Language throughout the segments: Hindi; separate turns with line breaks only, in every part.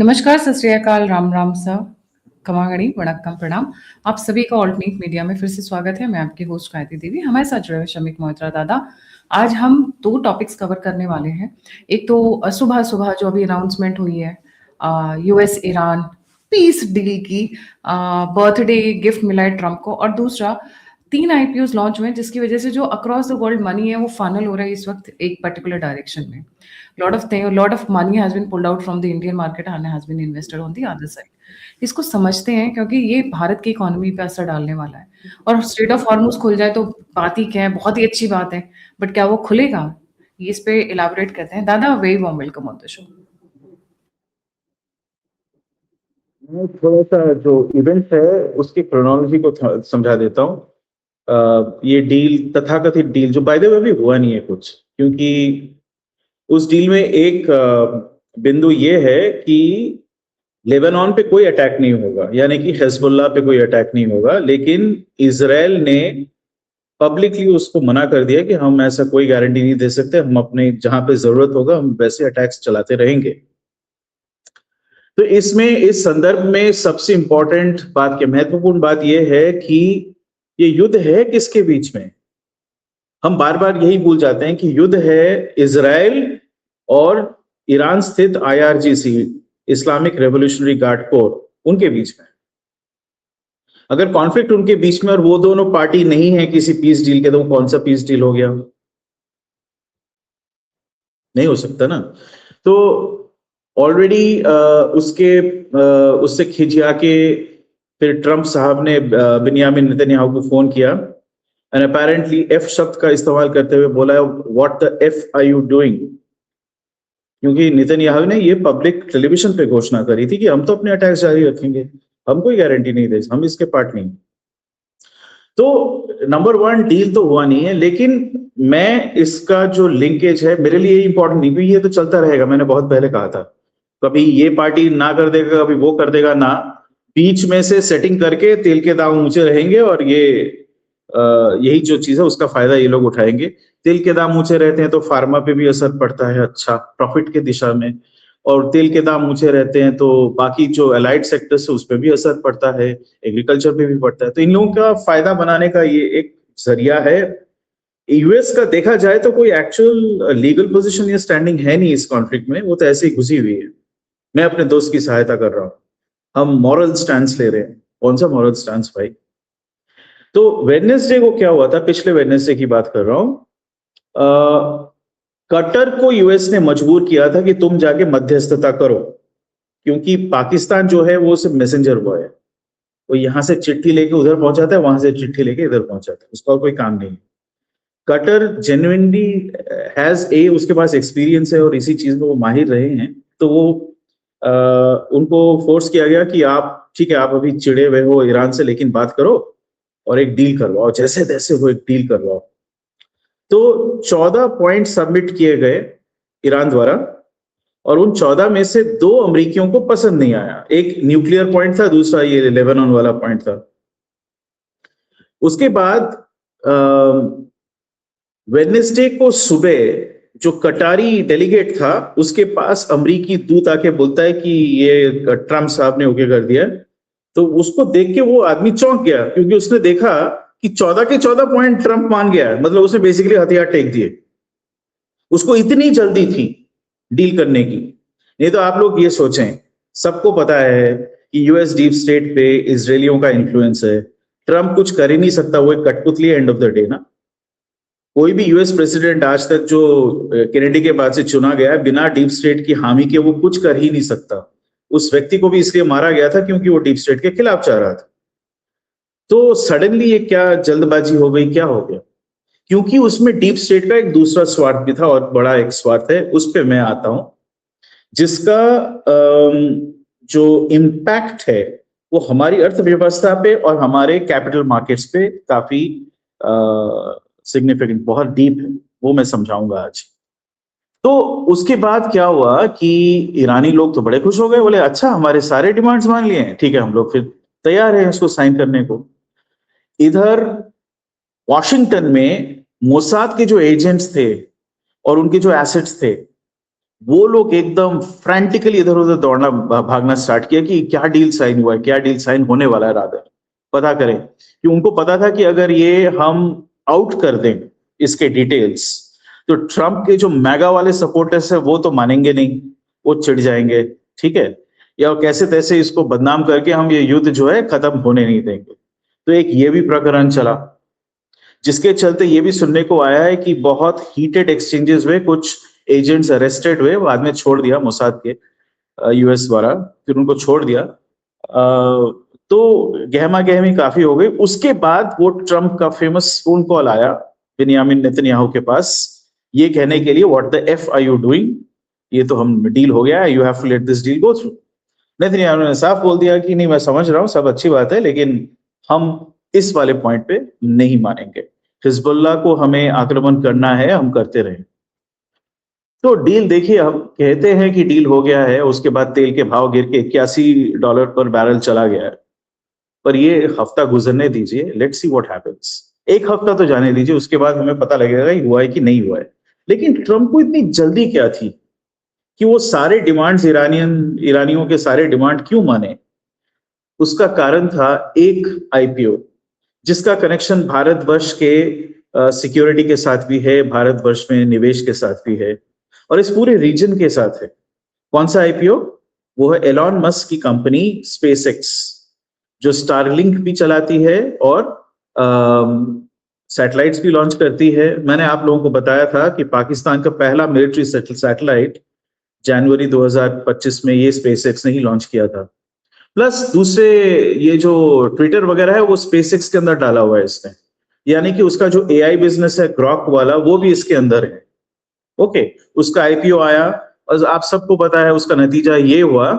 नमस्कार, सत श्री अकाल, राम राम सा, खमागणी, वणक्कम, प्रणाम। आप सभी का ऑल्टरनेट मीडिया में फिर से स्वागत है। मैं आपकी होस्ट गायत्री देवी, हमारे साथ जुड़े हुए शमिक मोहित्रा दादा। आज हम 2 टॉपिक्स कवर करने वाले हैं। एक तो सुबह-सुबह जो अभी अनाउंसमेंट हुई है यूएस ईरान पीस डील की, बर्थडे गिफ्ट मिला है ट्रम्प को, और दूसरा 3 आईपीओस लॉन्च हुए हैं जिसकी वजह से जो अक्रॉस द वर्ल्ड मनी है वो फनल हो रहा है इस वक्त एक पर्टिकुलर डायरेक्शन में। lot of money has been pulled out from the Indian market and has been invested on the other side. इसको समझते हैं क्योंकि ये भारत की इकोनॉमी पे असर डालने वाला है, और स्ट्रेट ऑफ हॉर्मुज खुल जाए तो बात ही क्या है, बहुत ही अच्छी बात है, बट क्या वो खुलेगा? ये इस पे इलैबोरेट करते हैं। दादा, very warm welcome on the show.
मैं थोड़ा सा जो इवेंट्स है उसकी क्रोनोलॉजी को समझा देता हूँ। ये डील, तथाकथित डील, जो बाय द वे अभी हुआ नहीं है कुछ, क्योंकि उस डील में एक बिंदु ये है कि लेबनान पे कोई अटैक नहीं होगा, यानी कि हिजबुल्लाह पे कोई अटैक नहीं होगा, लेकिन इजराइल ने पब्लिकली उसको मना कर दिया कि हम ऐसा कोई गारंटी नहीं दे सकते, हम अपने जहां पे जरूरत होगा हम वैसे अटैक्स चलाते रहेंगे। तो इसमें, इस संदर्भ में सबसे इंपॉर्टेंट बात, की महत्वपूर्ण बात यह है कि ये युद्ध है किसके बीच में। हम बार बार यही भूल जाते हैं कि युद्ध है इजराइल और ईरान स्थित IRGC, Islamic revolutionary guard core, उनके बीच में। अगर कॉन्फ्लिक्ट उनके बीच में और वो दोनों पार्टी नहीं है किसी पीस डील के, तो कौन सा पीस डील हो गया? नहीं हो सकता ना। तो ऑलरेडी उससे खिंचा के फिर ट्रंप साहब ने बिन्यामिन नेतन्याहू को फोन किया, एंड अपेरेंटली एफ शब्द का इस्तेमाल करते हुए बोला, what the F are you doing? क्योंकि नेतन्याहू ने ये पब्लिक टेलीविजन पे घोषणा करी थी कि हम तो अपने अटैक्स जारी रखेंगे, हम कोई गारंटी नहीं दे, हम इसके पार्ट नहीं। तो नंबर 1, डील तो हुआ नहीं है, लेकिन मैं इसका जो लिंकेज है मेरे लिए इंपॉर्टेंट नहीं, ये तो चलता रहेगा। मैंने बहुत पहले कहा था, कभी ये पार्टी ना कर देगा, कभी वो कर देगा ना, बीच में से सेटिंग करके तेल के दाम ऊंचे रहेंगे, और ये यही जो चीज है उसका फायदा ये लोग उठाएंगे। तेल के दाम ऊंचे रहते हैं तो फार्मा पे भी असर पड़ता है, अच्छा प्रॉफिट के दिशा में, और तेल के दाम ऊंचे रहते हैं तो बाकी जो अलाइड सेक्टर्स है उस पर भी असर पड़ता है, एग्रीकल्चर पे भी पड़ता है। तो इन लोगों का फायदा बनाने का ये एक जरिया है। यूएस का देखा जाए तो कोई एक्चुअल लीगल पोजीशन या स्टैंडिंग है नहीं इस कॉन्फ्लिक्ट में, वो तो ऐसे ही घुसी हुई है। मैं अपने दोस्त की सहायता कर रहा हूँ, हम मॉरल स्टैंड ले रहे हैं। कौन सा मॉरल स्टैंड भाई? तो वेडनेसडे को क्या हुआ था, पिछले वेडनेसडे की बात कर रहा हूं। कतर को यूएस ने मजबूर किया था कि तुम जाके मध्यस्थता करो, क्योंकि पाकिस्तान जो है वो सिर्फ मैसेंजर बॉय है, वो यहां से चिट्ठी लेके उधर पहुंचाता है, वहां से चिट्ठी लेके इधर पहुंचाता है, उसका कोई काम नहीं। कटर जेन्युइनली उसके पास एक्सपीरियंस है और इसी चीज में वो माहिर रहे हैं, तो वो उनको फोर्स किया गया कि आप ठीक है, आप अभी चिड़े हुए हो ईरान से, लेकिन बात करो और एक डील करवाओ, जैसे तैसे हो एक डील करवाओ। तो 14 पॉइंट सबमिट किए गए ईरान द्वारा, और उन 14 में से 2 अमेरिकियों को पसंद नहीं आया। एक न्यूक्लियर पॉइंट था, दूसरा ये लेबनान वाला पॉइंट था। उसके बाद वेडनेसडे को सुबह जो कटारी डेलीगेट था उसके पास अमेरिकी दूत आके बोलता है कि ये ट्रम्प साहब ने ओके कर दिया। तो उसको देख के वो आदमी चौंक गया, क्योंकि उसने देखा कि 14 के 14 पॉइंट ट्रम्प मान गया, मतलब उसने बेसिकली हथियार टेक दिए। उसको इतनी जल्दी थी डील करने की। नहीं तो आप लोग ये सोचें, सबको पता है कि यूएस डीप स्टेट पे इजरायलियों का इन्फ्लुएंस है, ट्रम्प कुछ कर ही नहीं सकता, वो एक कठपुतली एंड ऑफ द डे ना। कोई भी यूएस प्रेसिडेंट आज तक जो केनेडी के बाद से चुना गया है, बिना डीप स्टेट की हामी के वो कुछ कर ही नहीं सकता। उस व्यक्ति को भी इसलिए मारा गया था क्योंकि वो डीप स्टेट के खिलाफ चाह रहा था। तो सडनली ये क्या जल्दबाजी हो गई, क्या हो गया? क्योंकि उसमें डीप स्टेट का एक दूसरा स्वार्थ भी था, और बड़ा एक स्वार्थ है, उस पर मैं आता हूं, जिसका जो इम्पैक्ट है वो हमारी अर्थव्यवस्था पे और हमारे कैपिटल मार्केट्स पे काफी सिग्निफिकेंट, बहुत डीप है, वो मैं समझाऊंगा आज। तो उसके बाद क्या हुआ कि ईरानी लोग तो बड़े खुश हो गए, बोले अच्छा हमारे सारे डिमांड्स मान लिए हैं, ठीक है हम लोग फिर तैयार हैं इसको साइन करने को। इधर वॉशिंगटन में मोसाद के जो एजेंट्स थे और उनके जो एसेट्स थे वो लोग एकदम फ्रैंटिकली इधर उधर दौड़ना भागना स्टार्ट किया कि क्या डील साइन हुआ है, क्या डील साइन होने वाला है, रादर पता करें। कि उनको पता था कि अगर ये हम आउट कर दें इसके डिटेल्स, तो ट्रम्प के जो मैगा वाले सपोर्टर्स है वो तो मानेंगे नहीं, वो चिढ़ जाएंगे, ठीक है, या कैसे तैसे इसको बदनाम करके हम ये युद्ध जो है खत्म होने नहीं देंगे। तो एक ये भी प्रकरण चला, जिसके चलते ये भी सुनने को आया है कि बहुत हीटेड एक्सचेंजेस हुए, कुछ एजेंट्स अरेस्टेड हुए, बाद में छोड़ दिया मोसाद के, यूएस द्वारा, फिर उनको छोड़ दिया। तो गहमा गहमी काफी हो गई। उसके बाद वो ट्रम्प का फेमस फोन कॉल आया बेनियामिन नेतन्याहू के पास, ये कहने के लिए what the F are you doing, ये तो हम डील हो गया है, you have to let this deal go through. Netanyahu ने साफ बोल दिया कि नहीं, मैं समझ रहा हूं, सब अच्छी बात है, लेकिन हम इस वाले पॉइंट पे नहीं मानेंगे। हिजबुल्लाह को हमें आक्रमण करना है, हम करते रहे। तो डील देखिए, हम कहते हैं कि डील हो गया है, उसके बाद तेल के भाव गिर के $81 पर बैरल चला गया है। पर ये हफ्ता गुजरने दीजिए, लेट्स सी व्हाट हैपेंस। एक हफ्ता तो जाने दीजिए, उसके बाद हमें पता लगेगा हुआ है कि नहीं हुआ है। लेकिन ट्रम्प को इतनी जल्दी क्या थी कि वो सारे डिमांड्स ईरानियों के सारे डिमांड क्यों माने? उसका कारण था एक आईपीओ, जिसका कनेक्शन भारतवर्ष के सिक्योरिटी के साथ भी है, भारतवर्ष में निवेश के साथ भी है, और इस पूरे रीजन के साथ है। कौन सा आईपीओ? वो है एलॉन मस्क की कंपनी स्पेसएक्स, जो स्टारलिंक भी चलाती है और सैटेलाइट्स भी लॉन्च करती है। मैंने आप लोगों को बताया था कि पाकिस्तान का पहला मिलिट्री सैटेलाइट जनवरी 2025 में ये स्पेसएक्स ने ही लॉन्च किया था। प्लस दूसरे ये जो ट्विटर वगैरह है वो स्पेसएक्स के अंदर डाला हुआ है इसने, यानी कि उसका जो एआई बिजनेस है ग्रॉक वाला, वो भी इसके अंदर है। ओके, उसका आईपीओ आया और आप सबको पता है उसका नतीजा ये हुआ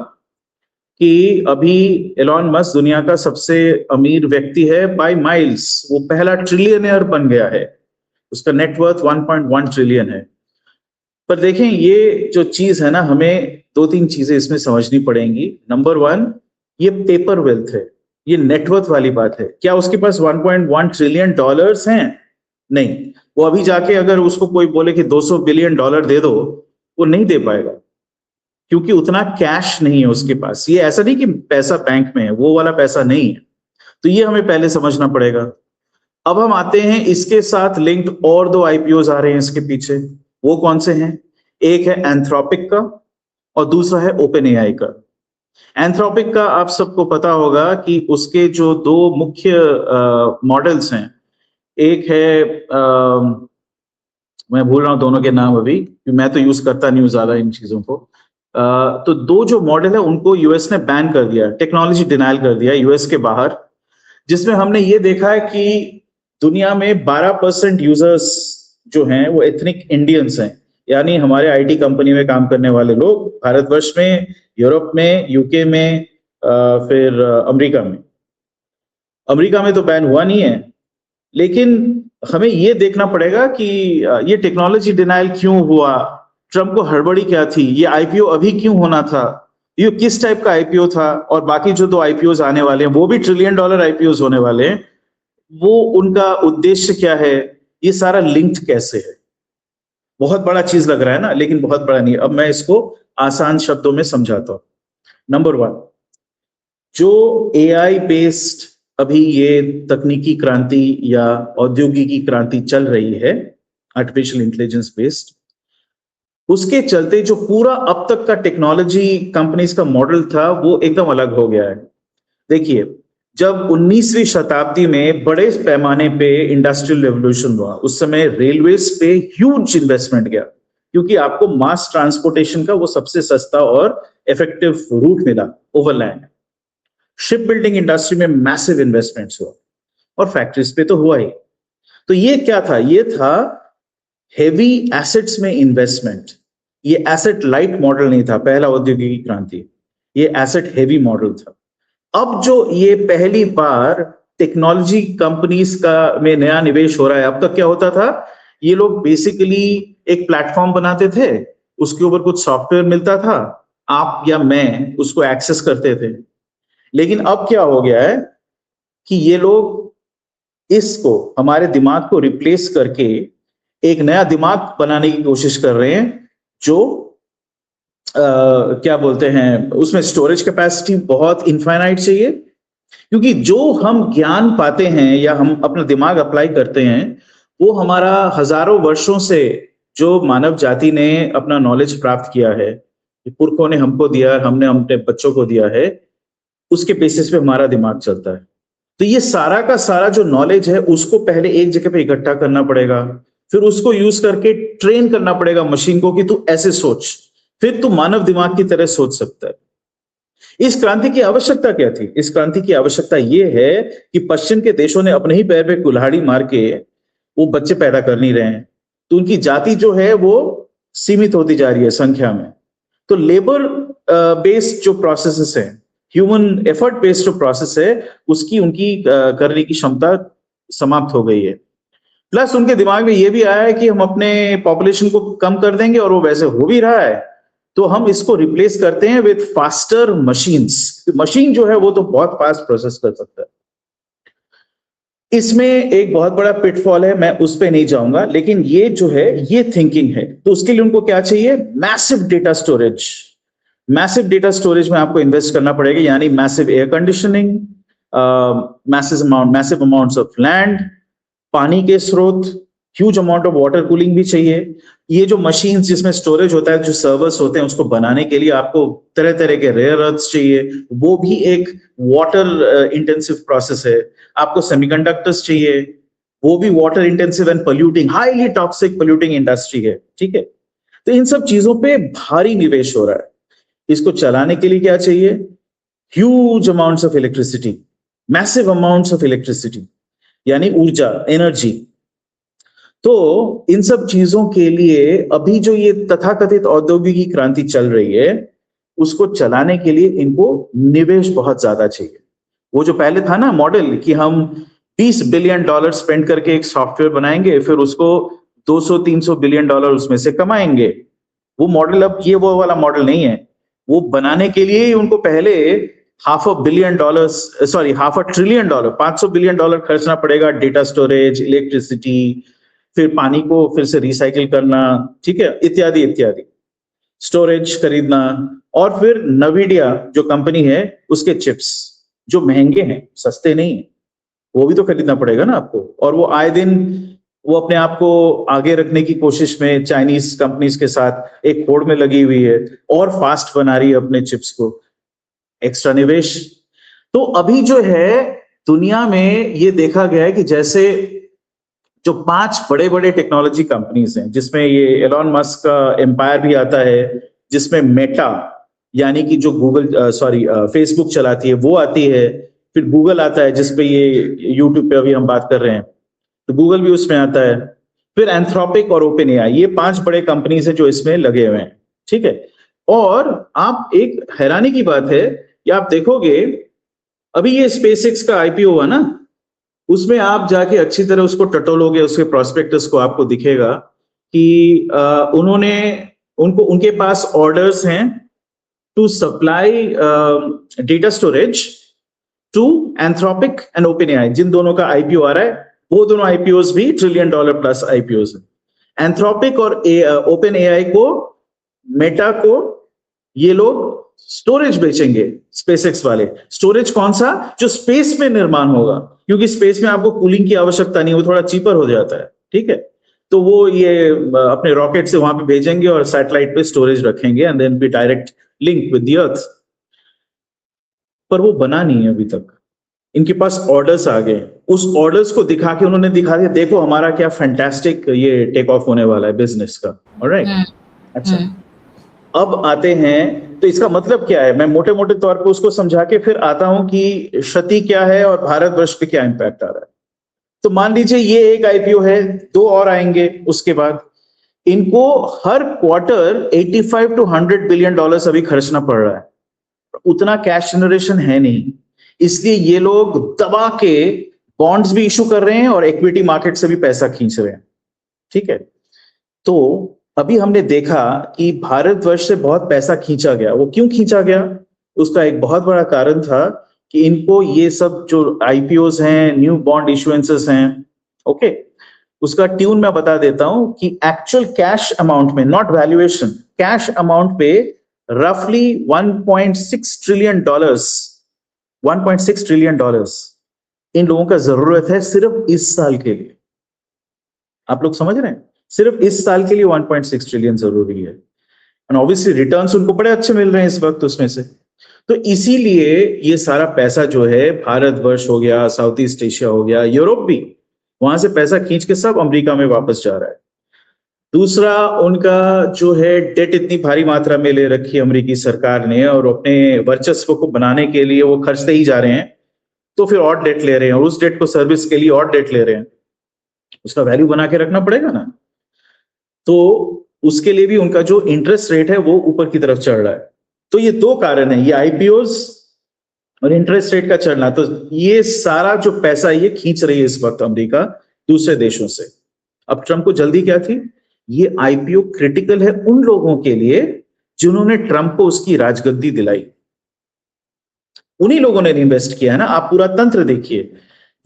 कि अभी एलॉन मस्क दुनिया का सबसे अमीर व्यक्ति है बाय माइल्स, वो पहला ट्रिलियनियर बन गया है, उसका नेटवर्थ 1.1 ट्रिलियन है। पर देखें, ये जो चीज है ना, हमें दो तीन चीजें इसमें समझनी पड़ेंगी। नंबर वन, ये पेपर वेल्थ है, ये नेटवर्थ वाली बात है। क्या उसके पास 1.1 ट्रिलियन डॉलर्स हैं? नहीं। वो अभी जाके अगर उसको कोई बोले कि $200 बिलियन दे दो, वो नहीं दे पाएगा, क्योंकि उतना कैश नहीं है उसके पास। ये ऐसा नहीं कि पैसा बैंक में है, वो वाला पैसा नहीं है। तो ये हमें पहले समझना पड़ेगा। अब हम आते हैं, इसके साथ लिंक्ड और दो आईपीओज आ रहे हैं इसके पीछे। वो कौन से हैं? एक है एंथ्रोपिक का और दूसरा है ओपन एआई का। एंथ्रोपिक का आप सबको पता होगा कि उसके जो दो मुख्य मॉडल्स हैं, एक है मैं भूल रहा हूं दोनों के नाम अभी, मैं तो यूज करता नहीं हूं ज्यादा इन चीजों को। तो दो जो मॉडल है उनको यूएस ने बैन कर दिया, टेक्नोलॉजी डिनाइल कर दिया यूएस के बाहर, जिसमें हमने ये देखा है कि दुनिया में 12% यूजर्स जो हैं वो एथनिक इंडियंस हैं, यानी हमारे आईटी कंपनी में काम करने वाले लोग भारतवर्ष में, यूरोप में, यूके में, फिर अमेरिका में। अमेरिका में तो बैन हुआ नहीं है, लेकिन हमें ये देखना पड़ेगा कि ये टेक्नोलॉजी डिनाइल क्यों हुआ, ट्रम्प को हड़बड़ी क्या थी, ये आईपीओ अभी क्यों होना था, ये किस टाइप का आईपीओ था, और बाकी जो दो आईपीओ आने वाले हैं वो भी $1 ट्रिलियन आईपीओ होने वाले हैं, वो उनका उद्देश्य क्या है, ये सारा लिंक्ड कैसे है। बहुत बड़ा चीज लग रहा है ना, लेकिन बहुत बड़ा नहीं। अब मैं इसको आसान शब्दों में समझाता हूं। नंबर वन, जो एआई बेस्ड अभी ये तकनीकी क्रांति या औद्योगिकी क्रांति चल रही है, आर्टिफिशियल इंटेलिजेंस बेस्ड, उसके चलते जो पूरा अब तक का टेक्नोलॉजी कंपनीज का मॉडल था वो एकदम अलग हो गया है। देखिए, जब 19वीं शताब्दी में बड़े पैमाने पे इंडस्ट्रियल रेवोल्यूशन हुआ, उस समय रेलवेज पे ह्यूज इन्वेस्टमेंट गया, क्योंकि आपको मास ट्रांसपोर्टेशन का वो सबसे सस्ता और इफेक्टिव रूट मिला, ओवरलैंड। शिप बिल्डिंग इंडस्ट्री में मैसिव इन्वेस्टमेंट्स हुआ, और फैक्ट्रीज पे तो हुआ ही। तो ये क्या था? ये था हेवी एसेट्स में इन्वेस्टमेंट। ये एसेट लाइट मॉडल नहीं था, पहला औद्योगिक क्रांति, ये एसेट हेवी मॉडल था। अब जो ये पहली बार टेक्नोलॉजी कंपनीज का में नया निवेश हो रहा है, अब तक क्या होता था, ये लोग बेसिकली एक प्लेटफॉर्म बनाते थे, उसके ऊपर कुछ सॉफ्टवेयर मिलता था, आप या मैं उसको एक्सेस करते थे। लेकिन अब क्या हो गया है कि ये लोग इसको, हमारे दिमाग को रिप्लेस करके एक नया दिमाग बनाने की कोशिश कर रहे हैं, जो क्या बोलते हैं, उसमें स्टोरेज कैपेसिटी बहुत इनफाइनाइट चाहिए, क्योंकि जो हम ज्ञान पाते हैं या हम अपना दिमाग अप्लाई करते हैं, वो हमारा हजारों वर्षों से जो मानव जाति ने अपना नॉलेज प्राप्त किया है, पुरखों ने हमको दिया, हमने अपने बच्चों को दिया है, उसके बेसिस पे हमारा दिमाग चलता है। तो ये सारा का सारा जो नॉलेज है उसको पहले एक जगह पे इकट्ठा करना पड़ेगा, फिर उसको यूज करके ट्रेन करना पड़ेगा मशीन को कि तू ऐसे सोच, फिर तू मानव दिमाग की तरह सोच सकता है। इस क्रांति की आवश्यकता क्या थी? इस क्रांति की आवश्यकता ये है कि पश्चिम के देशों ने अपने ही पैर पे कुल्हाड़ी मार के वो बच्चे पैदा कर नहीं रहे हैं, तो उनकी जाति जो है वो सीमित होती जा रही है संख्या में। तो लेबर बेस्ड जो प्रोसेसेस है, ह्यूमन एफर्ट बेस्ड जो प्रोसेस है, उसकी उनकी करने की क्षमता समाप्त हो गई है। प्लस उनके दिमाग में ये भी आया है कि हम अपने पॉपुलेशन को कम कर देंगे, और वो वैसे हो भी रहा है, तो हम इसको रिप्लेस करते हैं विद फास्टर मशीन्स। मशीन जो है वो तो बहुत फास्ट प्रोसेस कर सकता है। इसमें एक बहुत बड़ा पिटफॉल है, मैं उस पे नहीं जाऊंगा, लेकिन ये जो है ये थिंकिंग है। तो उसके लिए उनको क्या चाहिए? Massive data storage. Massive data storage में आपको इन्वेस्ट करना पड़ेगा, यानी massive air conditioning, massive amounts of land, पानी के स्रोत, huge amount of water cooling भी चाहिए। ये जो मशीन्स जिसमें स्टोरेज होता है, जो सर्वर्स होते हैं, उसको बनाने के लिए आपको तरह तरह के रेयर अर्थ्स चाहिए, वो भी एक वाटर इंटेंसिव प्रोसेस है। आपको सेमीकंडक्टर्स चाहिए, वो भी water intensive and polluting, highly toxic polluting industry है, ठीक है। तो इन सब चीजों पे भारी निवेश हो रहा है। इसको चलाने के लिए क्या चाहिए? Huge amounts of electricity, massive amounts of electricity, यानी ऊर्जा, एनर्जी। तो इन सब चीजों के लिए अभी जो ये तथाकथित औद्योगिक क्रांति चल रही है, उसको चलाने के लिए इनको निवेश बहुत ज्यादा चाहिए। वो जो पहले था ना मॉडल कि हम $20 बिलियन स्पेंड करके एक सॉफ्टवेयर बनाएंगे, फिर उसको 200-300 बिलियन डॉलर उसमें से कमाएंगे, वो मॉडल अब ये वो वाला मॉडल नहीं है। वो बनाने के लिए उनको पहले $500 बिलियन, सॉरी $500 ट्रिलियन, $500 बिलियन खर्चना पड़ेगा, डेटा स्टोरेज, इलेक्ट्रिसिटी, फिर पानी को फिर से रिसाइकिल करना, ठीक है, इत्यादि इत्यादि, स्टोरेज खरीदना, और फिर नवीडिया जो कंपनी है उसके चिप्स जो महंगे हैं, सस्ते नहीं है, वो भी तो खरीदना पड़ेगा ना आपको। और वो आए दिन वो अपने आप को आगे रखने की कोशिश में चाइनीज कंपनीज के साथ एक होड़ में लगी हुई है, और फास्ट बना रही है अपने चिप्स को, एक्स्ट्रा निवेश। तो अभी जो है दुनिया में ये देखा गया है कि जैसे जो 5 बड़े बड़े टेक्नोलॉजी कंपनीज हैं, जिसमें ये एलॉन मस्क का एम्पायर भी आता है, जिसमें मेटा यानी कि जो गूगल फेसबुक चलाती है वो आती है, फिर गूगल आता है जिसपे ये यूट्यूब पे अभी हम बात कर रहे हैं, तो गूगल भी उसमें आता है, फिर एंथ्रोपिक और ओपन एआई, ये 5 बड़े कंपनीज है जो इसमें लगे हुए हैं, ठीक है। और आप एक हैरानी की बात है कि आप देखोगे अभी ये स्पेसएक्स का आईपीओ हुआ ना, उसमें आप जाके अच्छी तरह उसको टटोलोगे, उसके प्रोस्पेक्टस को आपको दिखेगा कि उनके पास ऑर्डर्स हैं to supply data storage to Anthropic and Open AI, जिन दोनों का आईपीओ आ रहा है, वो दोनों आईपीओस भी $1 ट्रिलियन प्लस आईपीओस है। एंथ्रोपिक और ओपन एआई को, मेटा को ये लोग स्टोरेज बेचेंगे, स्पेसएक्स वाले। स्टोरेज कौन सा? जो स्पेस में निर्माण होगा, क्योंकि स्पेस में आपको कूलिंग की आवश्यकता नहीं, वो थोड़ा चीपर हो जाता है, ठीक है। तो वो ये अपने रॉकेट से वहां पे भेजेंगे और सैटेलाइट पे स्टोरेज रखेंगे, and then be direct link with the earth. पर वो बना नहीं है अभी तक, इनके पास ऑर्डर्स आ गए, उस ऑर्डर्स को दिखा के उन्होंने दिखा दिया, देखो हमारा क्या फैंटास्टिक ये टेक ऑफ होने वाला है बिजनेस का। ऑलराइट, अच्छा, अब आते हैं तो इसका मतलब क्या है, मैं मोटे मोटे तौर पे उसको समझा के फिर आता हूं कि क्षति क्या है और भारतवर्ष पे क्या इंपैक्ट आ रहा है। तो मान लीजिए ये एक आईपीओ है, 2 और आएंगे उसके बाद, इनको हर क्वार्टर 85 to 100 बिलियन डॉलर्स अभी खर्चना पड़ रहा है, उतना कैश जनरेशन है नहीं, इसलिए ये लोग दबा के बॉन्ड्स भी इशू कर रहे हैं और इक्विटी मार्केट से भी पैसा खींच रहे हैं, ठीक है। तो अभी हमने देखा कि भारतवर्ष से बहुत पैसा खींचा गया। वो क्यों खींचा गया? उसका एक बहुत बड़ा कारण था कि इनको ये सब जो आईपीओस हैं, न्यू बॉन्ड इशुएंसेस हैं, ओके, उसका ट्यून मैं बता देता हूं कि एक्चुअल कैश अमाउंट में, नॉट वैल्यूएशन, कैश अमाउंट पे रफली 1.6 trillion dollars 1.6 trillion dollars in लोगों का जरूरत है सिर्फ इस साल के लिए। आप लोग समझ रहे हैं, सिर्फ इस साल के लिए 1.6 ट्रिलियन जरूरी है। एंड ऑब्वियसली रिटर्न्स उनको बड़े अच्छे मिल रहे हैं इस वक्त उसमें से। तो इसीलिए ये सारा पैसा जो है, भारतवर्ष हो गया, साउथ ईस्ट एशिया हो गया, यूरोप भी, वहां से पैसा खींच के सब अमेरिका में वापस जा रहा है। दूसरा, उनका जो है डेट इतनी भारी मात्रा में ले रखी है अमेरिकी सरकार ने, और अपने वर्चस्व को बनाने के लिए वो खर्चते ही जा रहे हैं, तो फिर और डेट ले रहे हैं, और उस डेट को सर्विस के लिए और डेट ले रहे हैं। उसका वैल्यू बना के रखना पड़ेगा ना, तो उसके लिए भी उनका जो इंटरेस्ट रेट है वो ऊपर की तरफ चढ़ रहा है। तो ये दो कारण है, ये आईपीओस और इंटरेस्ट रेट का चढ़ना। तो ये सारा जो पैसा ये खींच रही है इस वक्त अमेरिका दूसरे देशों से। अब ट्रंप को जल्दी क्या थी? ये आईपीओ क्रिटिकल है उन लोगों के लिए जिन्होंने ट्रंप को उसकी राजगद्दी दिलाई। उन्हीं लोगों ने इन्वेस्ट किया है ना। आप पूरा तंत्र देखिए,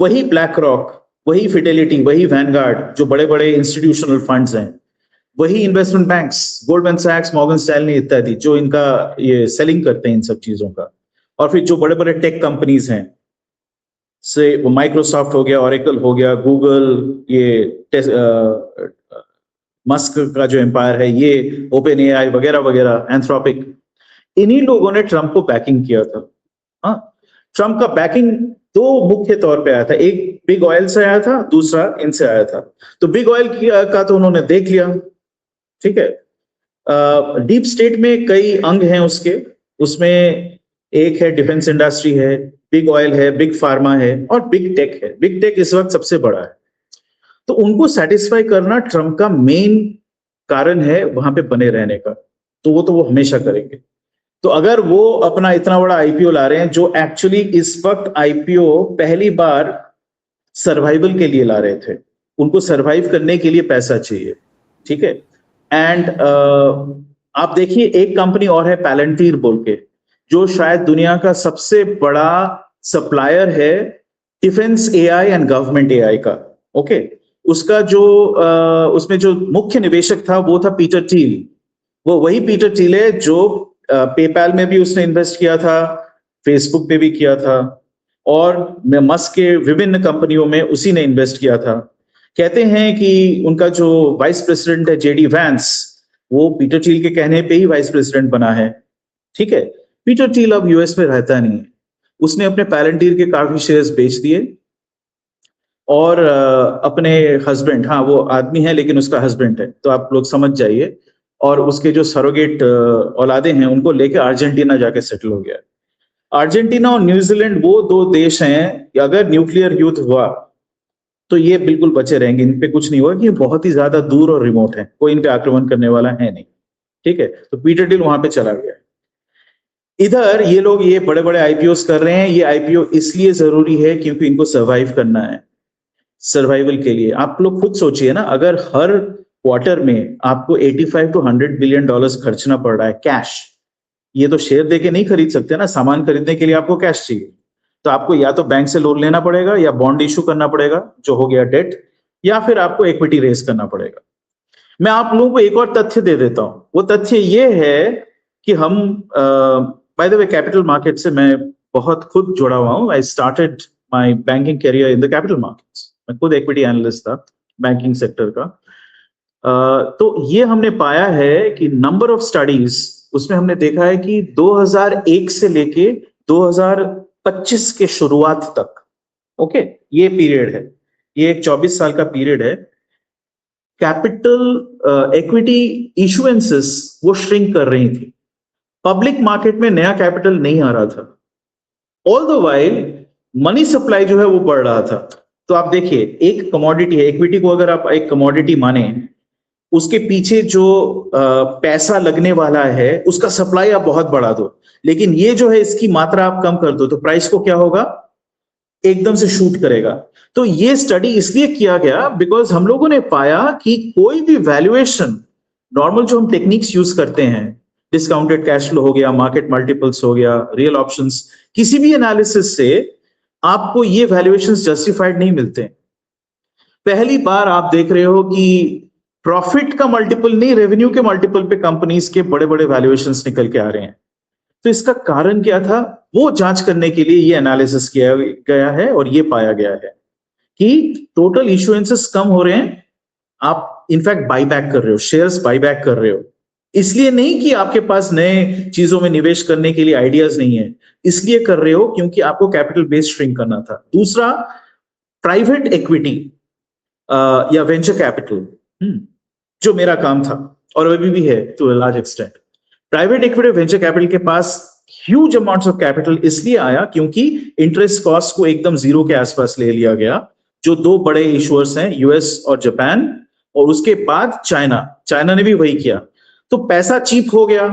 वही ब्लैक रॉक, वही फिडेलिटी, वही वैनगार्ड, जो बड़े बड़े इंस्टीट्यूशनल फंड्स हैं, वही इन्वेस्टमेंट बैंक्स, गोल्डमैन सैक्स, मॉर्गन स्टैनली इत्यादि, जो इनका ये सेलिंग करते हैं इन सब चीजों का। और फिर जो बड़े बड़े टेक कंपनीज हैं, से माइक्रोसॉफ्ट हो गया, ऑरेकल हो गया, गूगल, ये मस्क का जो एम्पायर है, ये ओपन एआई वगैरह वगैरह, एंथ्रोपिक, इन्हीं लोगों ने ट्रंप को बैकिंग किया था। हाँ, ट्रंप का बैकिंग दो मुख्य तौर पे आया था, एक बिग ऑयल से आया था, दूसरा इनसे आया था। तो बिग ऑयल का तो उन्होंने देख लिया, ठीक है। डीप स्टेट में कई अंग हैं उसके, उसमें एक है डिफेंस इंडस्ट्री है, बिग ऑयल है, बिग फार्मा है, और बिग टेक है। बिग टेक इस वक्त सबसे बड़ा है। तो उनको सेटिस्फाई करना ट्रंप का मेन कारण है वहां पे बने रहने का। तो वो हमेशा करेंगे। तो अगर वो अपना इतना बड़ा आईपीओ ला रहे हैं, जो एक्चुअली इस वक्त आईपीओ पहली बार सर्वाइवल के लिए ला रहे थे, उनको सर्वाइव करने के लिए पैसा चाहिए, ठीक है। एंड आप देखिए, एक कंपनी और है पैलेंटीर बोल के, जो शायद दुनिया का सबसे बड़ा सप्लायर है defence AI and government AI का। ओके, उसका जो उसमें जो मुख्य निवेशक था वो था पीटर थील। वो वही पीटर थील है जो पेपैल में भी उसने इन्वेस्ट किया था, फेसबुक पे भी किया था, और मस्क के विभिन्न कंपनियों में उसी ने इन्वेस्ट किया था। कहते हैं कि उनका जो वाइस प्रेसिडेंट है जेडी वैंस, वो पीटर थील के कहने पे ही वाइस प्रेसिडेंट बना है, ठीक है। पीटर थील अब यूएस में रहता नहीं है, उसने अपने पैलेंटीर के काफी शेयर्स बेच दिए, और अपने हस्बैंड, हाँ वो आदमी है लेकिन उसका हस्बैंड है, तो आप लोग समझ जाइए, और उसके जो सरोगेट औलादे हैं उनको लेके अर्जेंटीना जाके सेटल हो गया। अर्जेंटीना और न्यूजीलैंड वो दो देश हैं, अगर न्यूक्लियर युद्ध हुआ तो ये बिल्कुल बचे रहेंगे, इन पे कुछ नहीं होगा, कि बहुत ही ज्यादा दूर और रिमोट है, कोई इन पे आक्रमण करने वाला है नहीं, ठीक है। तो पीटर थिल वहां पे चला गया। इधर ये लोग ये बड़े बड़े आईपीओस कर रहे हैं। ये आईपीओ इसलिए जरूरी है क्योंकि इनको सर्वाइव करना है। सर्वाइवल के लिए आप लोग खुद सोचिए ना, अगर हर क्वार्टर में आपको 85 to 100 बिलियन डॉलर्स खर्चना पड़ रहा है कैश, ये तो शेयर देके नहीं खरीद सकते ना, सामान खरीदने के लिए आपको कैश चाहिए। तो आपको या तो बैंक से लोन लेना पड़ेगा, या बॉन्ड इशू करना पड़ेगा जो हो गया डेट, या फिर आपको इक्विटी रेज करना पड़ेगा। मैं आप लोगों को एक और तथ्य दे देता हूं। वो तथ्य ये है कि हम, by the way, capital market से मैं बहुत खुद जुड़ा हुआ हूं। I started my banking career in the capital markets. मैं खुद इक्विटी एनालिस्ट था बैंकिंग सेक्टर का। तो ये हमने पाया है कि नंबर ऑफ स्टडीज, उसमें हमने देखा है कि 2001 से लेके 2025 के शुरुआत तक, ओके, ये पीरियड है, ये एक 24 साल का पीरियड है, कैपिटल इक्विटी इशुएंसेस वो श्रिंक कर रही थी। पब्लिक मार्केट में नया कैपिटल नहीं आ रहा था, all the while money supply जो है वो बढ़ रहा था। तो आप देखिए, एक कमोडिटी है, इक्विटी को अगर आप एक कमोडिटी माने, उसके पीछे जो पैसा लगने वाला है उसका सप्लाई आप बहुत बढ़ा दो, लेकिन ये जो है इसकी मात्रा आप कम कर दो, तो प्राइस को क्या होगा, एकदम से शूट करेगा। तो ये स्टडी इसलिए किया गया बिकॉज हम लोगों ने पाया कि कोई भी वैल्यूएशन, नॉर्मल जो हम टेक्निक्स यूज करते हैं, डिस्काउंटेड कैश फ्लो हो गया, मार्केट मल्टीपल्स हो गया, रियल ऑप्शंस, किसी भी एनालिसिस से आपको ये वैल्यूएशंस जस्टिफाइड नहीं मिलते। पहली बार आप देख रहे हो कि प्रॉफिट का मल्टीपल नहीं, रेवेन्यू के मल्टीपल पे कंपनीज के बड़े बड़े वैल्यूएशंस निकल के आ रहे हैं। तो इसका कारण क्या था, वो जांच करने के लिए ये एनालिसिस किया गया है और ये पाया गया है कि टोटल इश्यूएंसेस कम हो रहे हैं, आप इनफैक्ट बाईबैक कर रहे हो, शेयर्स बाईबैक कर रहे हो, इसलिए नहीं कि आपके पास नए चीजों में निवेश करने के लिए आइडियाज नहीं है, इसलिए कर रहे हो क्योंकि आपको कैपिटल बेस श्रिंक करना था। दूसरा, प्राइवेट इक्विटी या वेंचर कैपिटल, जो मेरा काम था और अभी भी है to a large extent. Private equity venture capital के पास ह्यूज अमाउंट्स ऑफ कैपिटल इसलिए आया क्योंकि इंटरेस्ट कॉस्ट को एकदम जीरो के आसपास ले लिया गया। जो दो बड़े इशुअर्स हैं, यूएस और जापान, और उसके बाद चाइना ने भी वही किया। तो पैसा चीप हो गया,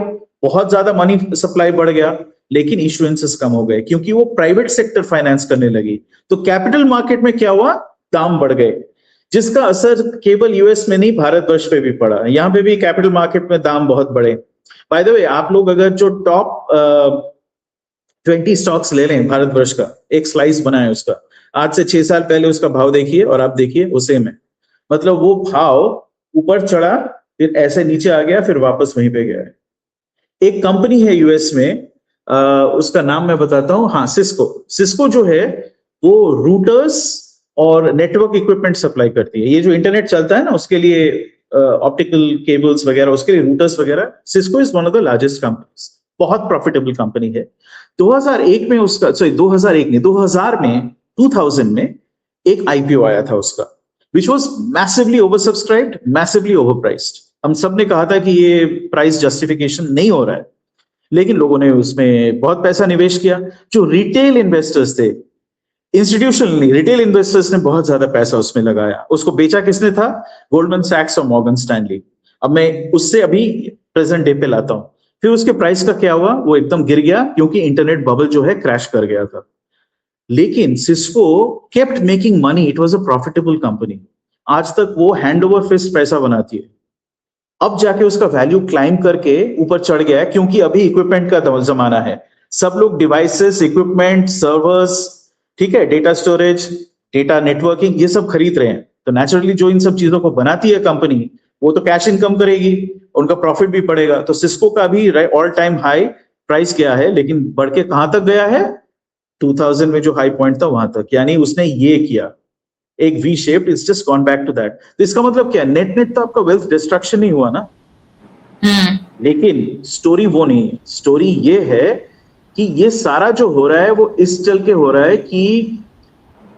बहुत ज्यादा मनी सप्लाई बढ़ गया, लेकिन इशुएंसेस कम हो गए क्योंकि वो प्राइवेट सेक्टर फाइनेंस करने लगी। तो कैपिटल मार्केट में क्या हुआ, दाम बढ़ गए, जिसका असर केवल यूएस में नहीं भारतवर्ष पे भी पड़ा। यहां पे भी कैपिटल मार्केट में दाम बहुत बढ़े। बाय द वे, आप लोग अगर जो टॉप 20 स्टॉक्स ले लें भारतवर्ष का, एक स्लाइस बनाए उसका, आज से 6 साल पहले उसका भाव देखिए और आप देखिए उसे में, मतलब वो भाव ऊपर चढ़ा, फिर ऐसे नीचे आ गया, फिर वापस वहीं पे गया। एक कंपनी है यूएस में, उसका नाम मैं बताता हूं, हाँ, सिस्को जो है वो रूटर्स और नेटवर्क इक्विपमेंट सप्लाई करती है। ये जो इंटरनेट चलता है ना, उसके लिए ऑप्टिकल केबल्स वगैरह, उसके लिए रूटर्स वगैरह। Cisco is one of the largest companies, बहुत प्रॉफिटेबल कंपनी है। 2001 में उसका, सॉरी 2001 नहीं, 2000 में एक आईपीओ आया था उसका, which was massively oversubscribed, massively overpriced। हम सब ने कहा था कि ये प्राइस जस्टिफिकेशन नहीं हो रहा है, लेकिन लोगों ने उसमें बहुत पैसा निवेश किया। जो रिटेल इन्वेस्टर्स थे, इंस्टीट्यूशनल नहीं, रिटेल इन्वेस्टर्स ने बहुत ज्यादा पैसा उसमें लगाया। उसको बेचा किसने था, गोल्डमैन सैक्स और मॉर्गन स्टैनली। अब मैं उससे अभी प्रेजेंट डे पे लाता हूं। फिर उसके प्राइस का क्या हुआ, वो एकदम गिर गया क्योंकि इंटरनेट बबल जो है क्रैश कर गया था। लेकिन Cisco kept making money, it was a profitable company. आज तक वो हैंड ओवर फिस्ट पैसा बनाती है। अब जाके उसका वैल्यू क्लाइम करके ऊपर चढ़ गया है क्योंकि अभी इक्विपमेंट का जमाना है। सब लोग डिवाइसेस, इक्विपमेंट, सर्वर्स, ठीक है, डेटा स्टोरेज, डेटा नेटवर्किंग, ये सब खरीद रहे हैं। तो नेचुरली जो इन सब चीजों को बनाती है कंपनी, वो तो कैश इनकम करेगी, उनका प्रॉफिट भी बढ़ेगा। तो सिस्को का भी ऑल टाइम हाई प्राइस गया है, लेकिन बढ़ के कहां तक गया है, 2000 में जो हाई पॉइंट था वहां तक। यानी उसने ये किया, एक V shape, it's just gone back to that. तो इसका मतलब क्या, नेट तो आपका वेल्थ डिस्ट्रक्शन नहीं हुआ ना। लेकिन स्टोरी वो नहीं है। स्टोरी ये है कि ये सारा जो हो रहा है वो इस चल के हो रहा है कि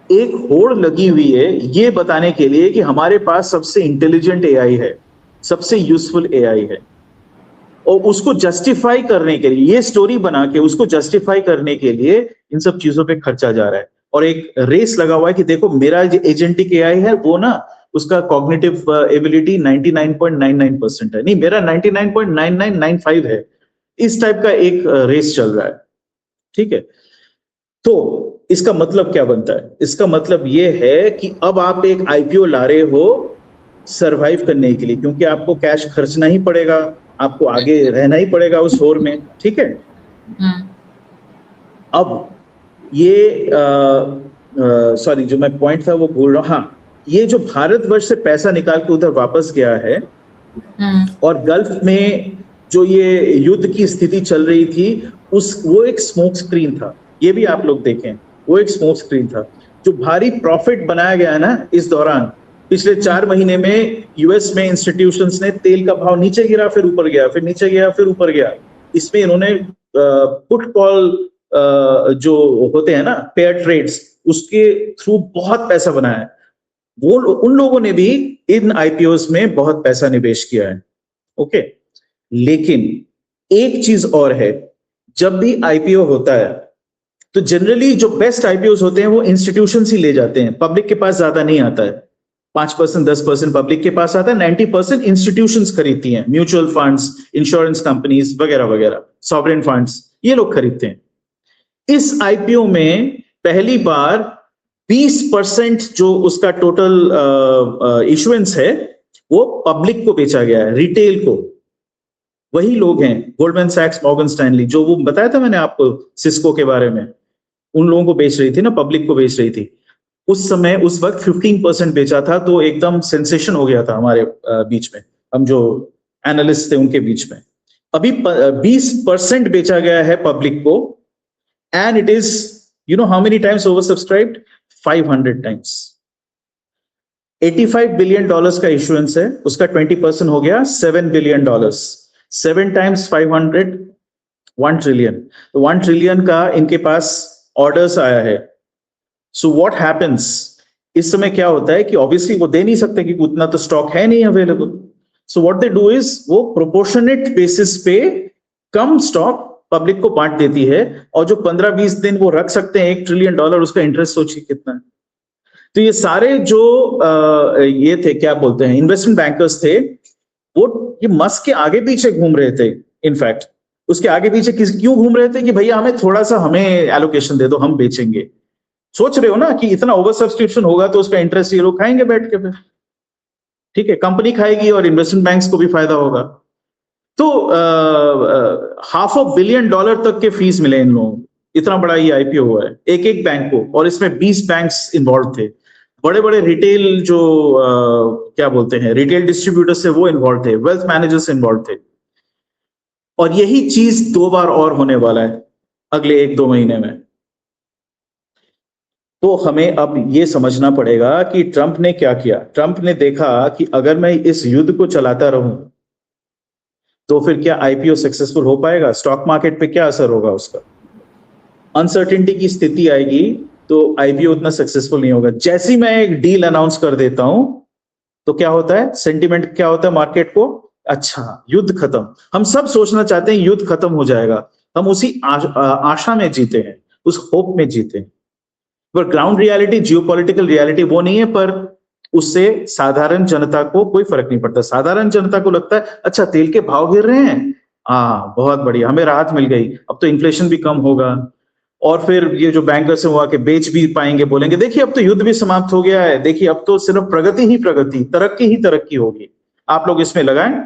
एक होड़ लगी हुई है ये बताने के लिए कि हमारे पास सबसे इंटेलिजेंट एआई है, सबसे यूजफुल एआई है, और उसको जस्टिफाई करने के लिए, ये स्टोरी बना के उसको जस्टिफाई करने के लिए इन सब चीजों पे खर्चा जा रहा है। और एक रेस लगा हुआ है कि देखो मेरा जो एजेंटिक एआई है वो ना, उसका कॉग्निटिव एबिलिटी 99.99% है, नहीं मेरा 99.9995 है। इस टाइप का एक रेस चल रहा है, ठीक है। तो इसका मतलब क्या बनता है, इसका मतलब ये है कि अब आप एक आईपीओ ला रहे हो सरवाइव करने के लिए, क्योंकि आपको कैश खर्चना ही पड़ेगा, आपको आगे रहना ही पड़ेगा उस होर में, ठीक है। अब ये सॉरी, जो मैं पॉइंट था वो भूल रहा हूं। हाँ, ये जो भारतवर्ष से पैसा निकाल के उधर वापस गया है, और गल्फ में जो ये युद्ध की स्थिति चल रही थी, वो एक स्मोक स्क्रीन था। ये भी आप लोग देखें, वो एक स्मोक स्क्रीन था। जो भारी प्रॉफिट बनाया गया ना इस दौरान, पिछले 4 महीने में यूएस में इंस्टीट्यूशंस ने, तेल का भाव नीचे गिरा, फिर ऊपर गया, फिर नीचे गया, फिर ऊपर गया। इसमें इन्होंने पुट कॉल जो होते हैं ना, पेयर ट्रेड्स, उसके थ्रू बहुत पैसा बनाया है। वो उन लोगों ने भी इन आईपीओस में बहुत पैसा निवेश किया है, ओके। लेकिन एक चीज और है, जब भी आईपीओ होता है तो जनरली जो बेस्ट आईपीओस होते हैं वो इंस्टीट्यूशंस ही ले जाते हैं, पब्लिक के पास ज्यादा नहीं आता है। 5% 10% पब्लिक के पास आता है, 90% इंस्टीट्यूशंस खरीदती हैं, म्यूचुअल फंड्स, इंश्योरेंस कंपनीज वगैरह वगैरह, सॉवरेन फंड्स, ये लोग खरीदते हैं। इस आईपीओ में पहली बार 20% जो उसका टोटल इशुएंस है वो पब्लिक को बेचा गया है, रिटेल को। वही लोग हैं गोल्डमैन सैक्स, मॉर्गन स्टैनली, जो वो बताया था मैंने आपको सिस्को के बारे में, उन लोगों को बेच रही थी ना, पब्लिक को बेच रही थी। उस समय उस वक्त 15% बेचा था, तो एकदम सेंसेशन हो गया था हमारे बीच में, हम जो एनालिस्ट थे उनके बीच में। अभी 20% बेचा गया है पब्लिक को, and it is you know how many times over subscribed? 500 times. $85 billion का इश्यूएंस है, उसका 20% हो गया $7 बिलियन। 7 times 500, 1 trillion. तो 1 ट्रिलियन का इनके पास ऑर्डर्स आया है। सो व्हाट हैपेंस, इस समय क्या होता है कि ऑब्वियसली वो दे नहीं सकते कि उतना तो स्टॉक है नहीं available. So what they do is वो प्रोपोर्शनेट बेसिस पे कम स्टॉक पब्लिक को बांट देती है, और जो 15-20 दिन वो रख सकते हैं $1 ट्रिलियन, उसका इंटरेस्ट सोचिए कितना है। तो ये सारे जो ये थे, क्या बोलते हैं, इन्वेस्टमेंट बैंकर्स थे, वो ये मस्क के आगे पीछे घूम रहे थे। इनफैक्ट उसके आगे पीछे क्यों घूम रहे थे कि भैया हमें थोड़ा सा, हमें एलोकेशन दे दो, हम बेचेंगे। सोच रहे हो ना कि इतना ओवर सब्सक्रिप्शन होगा तो उसका इंटरेस्ट ये लोग खाएंगे बैठ के, फिर ठीक है, कंपनी खाएगी और इन्वेस्टमेंट बैंक्स को भी फायदा होगा। तो $500 मिलियन तक के फीस मिले इन लोगों को। इतना बड़ा ये आईपीओ हुआ है एक एक बैंक को, और इसमें 20 बैंक्स इन्वॉल्व थे। बड़े बड़े रिटेल जो क्या बोलते हैं, रिटेल डिस्ट्रीब्यूटर्स थे वो इन्वॉल्व थे, वेल्थ मैनेजर्स इन्वॉल्व थे। और यही चीज 2 बार और होने वाला है अगले 1-2 महीने में। तो हमें अब ये समझना पड़ेगा कि ट्रंप ने क्या किया। ट्रंप ने देखा कि अगर मैं इस युद्ध को चलाता रहूं तो फिर क्या आईपीओ सक्सेसफुल हो पाएगा, स्टॉक मार्केट पे क्या असर होगा उसका, अनसर्टेनिटी की स्थिति आएगी तो आईपीओ उतना सक्सेसफुल नहीं होगा। जैसे ही मैं एक डील अनाउंस कर देता हूं तो क्या होता है, सेंटिमेंट क्या होता है मार्केट को, अच्छा युद्ध खत्म। हम सब सोचना चाहते हैं युद्ध खत्म हो जाएगा, हम उसी आशा में जीते हैं, उस होप में जीते हैं। पर ग्राउंड रियलिटी, जियोपॉलिटिकल रियलिटी वो नहीं है, पर उससे साधारण जनता को कोई फर्क नहीं पड़ता। साधारण जनता को लगता है अच्छा तेल के भाव गिर रहे हैं, बहुत बढ़िया, हमें राहत मिल गई, अब तो इन्फ्लेशन भी कम होगा। और फिर ये जो बैंकर्स हैं वो आके बेच भी पाएंगे, बोलेंगे देखिए अब तो युद्ध भी समाप्त हो गया है, देखिए अब तो सिर्फ प्रगति ही प्रगति, तरक्की ही तरक्की होगी, आप लोग इसमें लगाएं।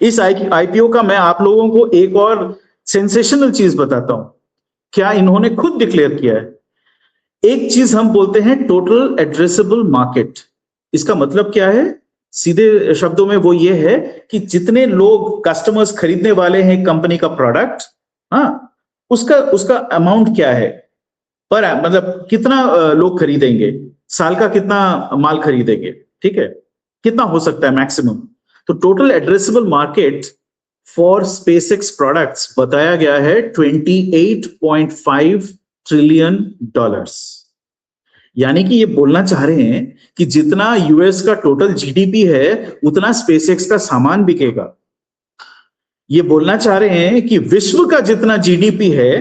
इस आईपीओ का मैं आप लोगों को एक और सेंसेशनल चीज बताता हूं, क्या इन्होंने खुद डिक्लेयर किया है। एक चीज हम बोलते हैं टोटल एड्रेसेबल मार्केट। इसका मतलब क्या है, सीधे शब्दों में वो ये है कि जितने लोग कस्टमर्स खरीदने वाले हैं कंपनी का प्रोडक्ट, उसका अमाउंट क्या है, पर मतलब कितना लोग खरीदेंगे, साल का कितना माल खरीदेंगे, ठीक है, कितना हो सकता है मैक्सिमम। तो total addressable market for SpaceX products बताया गया है $28.5 ट्रिलियन। यानी कि ये बोलना चाह रहे हैं कि जितना यूएस का टोटल जीडीपी है उतना स्पेसएक्स का सामान बिकेगा। ये बोलना चाह रहे हैं कि विश्व का जितना जीडीपी है,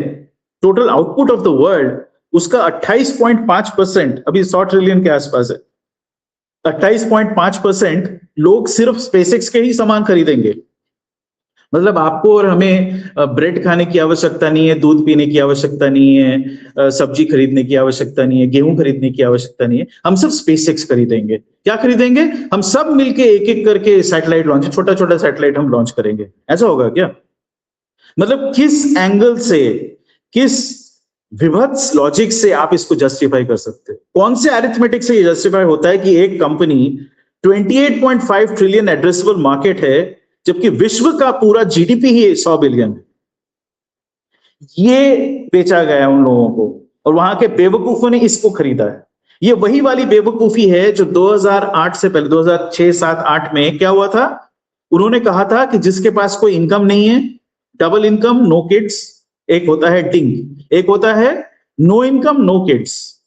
total output of the world, उसका 28.5%, अभी 100 ट्रिलियन के आसपास है, 28.5% लोग सिर्फ स्पेसएक्स के ही सामान खरीदेंगे। मतलब आपको और हमें ब्रेड खाने की आवश्यकता नहीं है, दूध पीने की आवश्यकता नहीं है, सब्जी खरीदने की आवश्यकता नहीं है, गेहूं खरीदने की आवश्यकता नहीं है, हम सब स्पेसएक्स खरीदेंगे। क्या खरीदेंगे, हम सब मिलके एक एक करके सैटेलाइट लॉन्च, छोटा छोटा सैटेलाइट हम लॉन्च करेंगे। ऐसा होगा क्या? मतलब किस एंगल से, किस विभत्स लॉजिक से आप इसको जस्टिफाई कर सकते हैं? कौन से अरिथमेटिक से ये जस्टिफाई होता है कि एक कंपनी 28.5 ट्रिलियन एड्रेसेबल मार्केट है जबकि विश्व का पूरा जीडीपी ही 100 बिलियन है? ये बेचा गया उन लोगों को, और वहां के बेवकूफों ने इसको खरीदा है। ये वही वाली बेवकूफी है जो 2008 से पहले 2006, 7, 8 में क्या हुआ था, उन्होंने कहा था कि जिसके पास कोई इनकम नहीं है, डबल इनकम नो किड्स, एक होता है डिंग, एक होता है नो इनकम नो किड्स,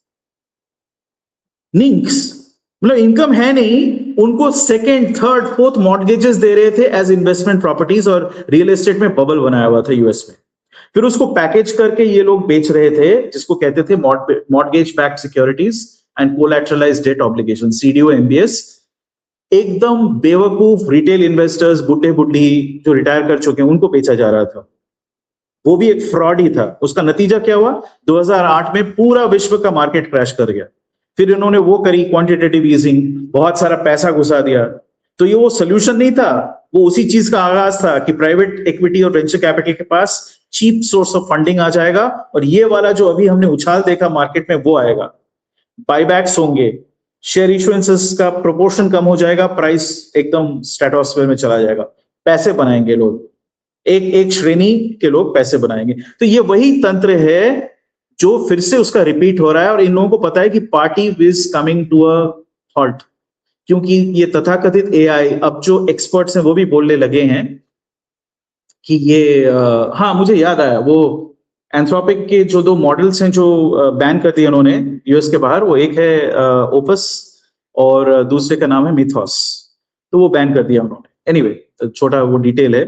निंक्स, मतलब इनकम है नहीं, उनको सेकेंड, थर्ड, फोर्थ मॉर्गेजेस दे रहे थे एज इन्वेस्टमेंट प्रॉपर्टीज, और रियल एस्टेट में बबल बनाया हुआ था यूएस में। फिर उसको पैकेज करके ये लोग बेच रहे थे, जिसको कहते थे mortgage backed securities and collateralised debt obligation, CDO MBS. एकदम बेवकूफ रिटेल इन्वेस्टर्स, बुढ़े बुढ़ी जो रिटायर कर चुके हैं, उनको बेचा जा रहा था। वो भी एक फ्रॉड ही था। उसका नतीजा क्या हुआ, 2008 में पूरा विश्व का मार्केट क्रैश कर गया। फिर इन्होंने वो करी क्वांटिटेटिव ईजिंग, बहुत सारा पैसा घुसा दिया। तो ये वो सोल्यूशन नहीं था, वो उसी चीज का आगाज था कि प्राइवेट इक्विटी और वेंचर कैपिटल के पास चीप सोर्स ऑफ फंडिंग आ जाएगा, और ये वाला जो अभी हमने उछाल देखा मार्केट में वो आएगा। बायबैक्स होंगे, शेयर इशुएंसेस का प्रोपोर्शन कम हो जाएगा, प्राइस एकदम स्ट्रेटोस्फेयर में चला जाएगा, पैसे बनाएंगे लोग, एक एक श्रेणी के लोग पैसे बनाएंगे। तो ये वही तंत्र है जो फिर से उसका रिपीट हो रहा है, और इन लोगों को पता है कि party is coming to a halt, क्योंकि ये तथाकथित एआई, अब जो एक्सपर्ट्स हैं वो भी बोलने लगे हैं कि ये हाँ, मुझे याद आया, वो एंथ्रोपिक के जो 2 मॉडल्स हैं जो बैन कर दिए उन्होंने यूएस के बाहर, वो एक है ओपस और दूसरे का नाम है मिथोस, तो वो बैन कर दिया उन्होंने। एनीवे, छोटा वो डिटेल है।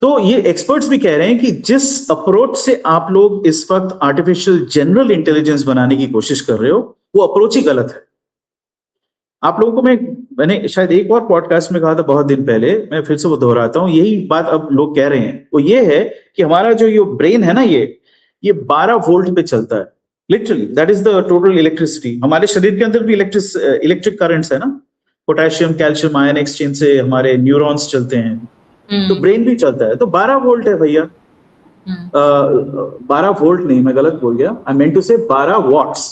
तो ये एक्सपर्ट्स भी कह रहे हैं कि जिस अप्रोच से आप लोग इस वक्त आर्टिफिशियल जनरल इंटेलिजेंस बनाने की कोशिश कर रहे हो, वो अप्रोच ही गलत है। आप लोगों को मैंने शायद एक और पॉडकास्ट में कहा था बहुत दिन पहले, मैं फिर से वो दोहराता हूं, यही बात अब लोग कह रहे हैं, वो ये है कि हमारा जो ये ब्रेन है ना, ये 12 वोल्ट पे चलता है, literally that is the total electricity. हमारे शरीर के अंदर भी इलेक्ट्रिक करंट्स है ना, पोटेशियम कैल्शियम आयन एक्सचेंज से हमारे न्यूरॉन्स चलते हैं, तो ब्रेन भी चलता है। तो 12 वोल्ट है भैया, 12 वोल्ट नहीं, मैं गलत बोल गया, आई मेंट टू से 12 वॉट्स।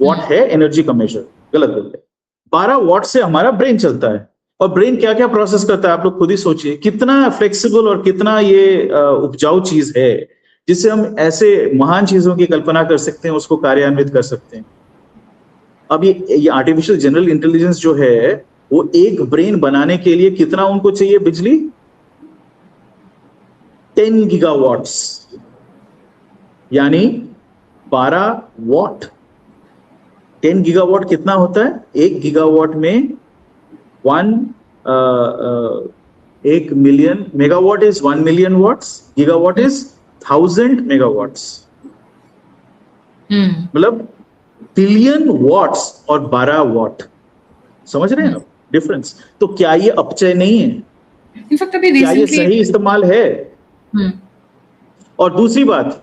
वॉट है एनर्जी का मेजर, गलत बोल गया। 12 वॉट से हमारा ब्रेन चलता है, और ब्रेन क्या क्या प्रोसेस करता है आप लोग खुद ही सोचिए, कितना फ्लेक्सिबल और कितना ये उपजाऊ चीज है, जिससे हम ऐसे महान चीजों की कल्पना कर सकते हैं, उसको कार्यान्वित कर सकते हैं। अब ये आर्टिफिशियल जनरल इंटेलिजेंस जो है, वो एक ब्रेन बनाने के लिए कितना उनको चाहिए बिजली, 10 गीगावाट्स, यानी 12 वॉट। 10 गीगावाट कितना होता है? 1 गीगावाट में 1 million megawatt is 1 million watts, gigawatt is 1000 megawatts, मतलब बिलियन वॉट्स और 12 वॉट। समझ रहे हैं आप डिफरेंस? तो क्या ये अपचय नहीं है?
इनफैक्ट अभी
क्या ये सही इस्तेमाल है? और दूसरी बात,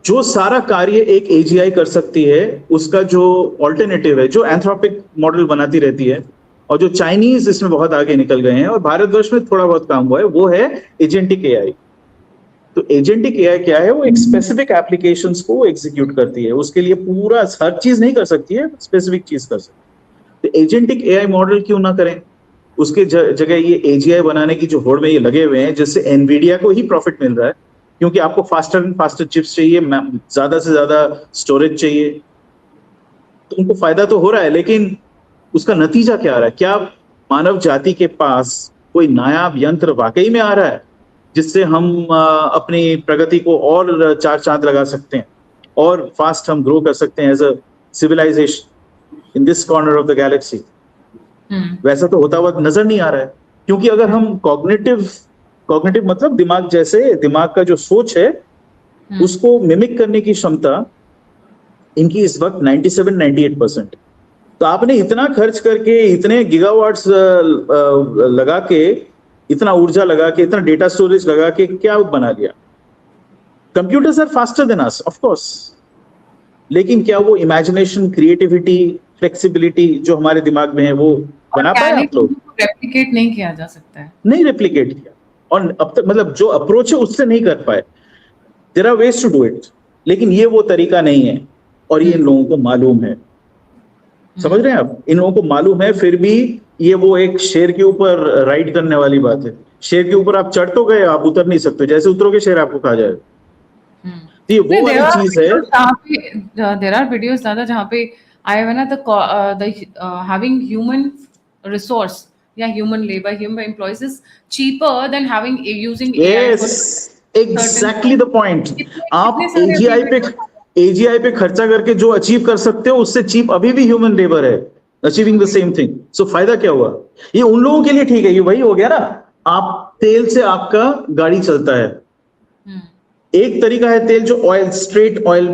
जो सारा कार्य एक एजीआई कर सकती है, उसका जो ऑल्टरनेटिव है, जो एंथ्रोपिक मॉडल बनाती रहती है, और जो चाइनीज इसमें बहुत आगे निकल गए हैं और भारतवर्ष में थोड़ा बहुत काम हुआ है, वो है एजेंटिक एआई। तो एजेंटिक एआई क्या है? वो एक स्पेसिफिक एप्लीकेशंस को एग्जीक्यूट करती है, उसके लिए पूरा हर चीज नहीं कर सकती है, स्पेसिफिक चीज कर सकती है। तो एजेंटिक एआई मॉडल क्यों ना करें? उसके जगह ये एजीआई बनाने की जो होड़ में ये लगे हुए हैं, जिससे एनवीडिया को ही प्रॉफिट मिल रहा है, क्योंकि आपको फास्टर एंड फास्टर चिप्स चाहिए, ज्यादा से ज्यादा स्टोरेज चाहिए, तो उनको फायदा तो हो रहा है, लेकिन उसका नतीजा क्या आ रहा है? क्या मानव जाति के पास कोई नायाब यंत्र वाकई में आ रहा है जिससे हम अपनी प्रगति को और 4 चांद लगा सकते हैं और फास्ट हम ग्रो कर सकते हैं as a civilization in this corner of the galaxy? वैसा तो होता हुआ नजर नहीं आ रहा है, क्योंकि अगर हम कॉग्निटिव मतलब दिमाग, जैसे दिमाग का जो सोच है उसको मिमिक करने की क्षमता इनकी इस वक्त 97-98%। तो आपने इतना खर्च करके, इतने गीगावाट्स लगा के, इतना ऊर्जा लगा के, इतना डेटा स्टोरेज लगा के क्या बना लिया? Computers are faster than us of course, लेकिन क्या वो इमेजिनेशन, क्रिएटिविटी, फ्लेक्सिबिलिटी जो हमारे दिमाग में है वो बना पाए आप लोग?
रेप्लिकेट नहीं किया जा सकता है,
नहीं रेप्लिकेट किया, और अब तक मतलब जो अप्रोच है उससे नहीं कर पाए। There are ways to do it, लेकिन ये वो तरीका नहीं है, और ये इन लोगों को मालूम है। समझ रहे हैं आप? इन लोगों को मालूम है, फिर भी ये वो एक शेर के ऊपर राइड करने वाली बात है। शेर के ऊपर आप चढ़ तो गए, आप उतर नहीं सकते, जैसे उतरोगे शेर आपको खा जाएगा। तो ये वो वाली चीज है।
देयर आर वीडियोस दादा जहाँ पे आए हुए ना, द हैविंग ह्यूमन रिसोर्स या human labour, human employees is cheaper than having using AI.
Yes, exactly the point. आप एजीआई पे खर्चा करके जो अचीव कर सकते हो, उससे चीप अभी भी ह्यूमन लेबर है अचीविंग द सेम थिंग। सो फायदा क्या हुआ? ये उन लोगों के लिए ठीक है, ये वही हो गया ना, आप तेल से आपका गाड़ी चलता है। एक तरीका है तेल जो ऑयल, स्ट्रेट ऑयल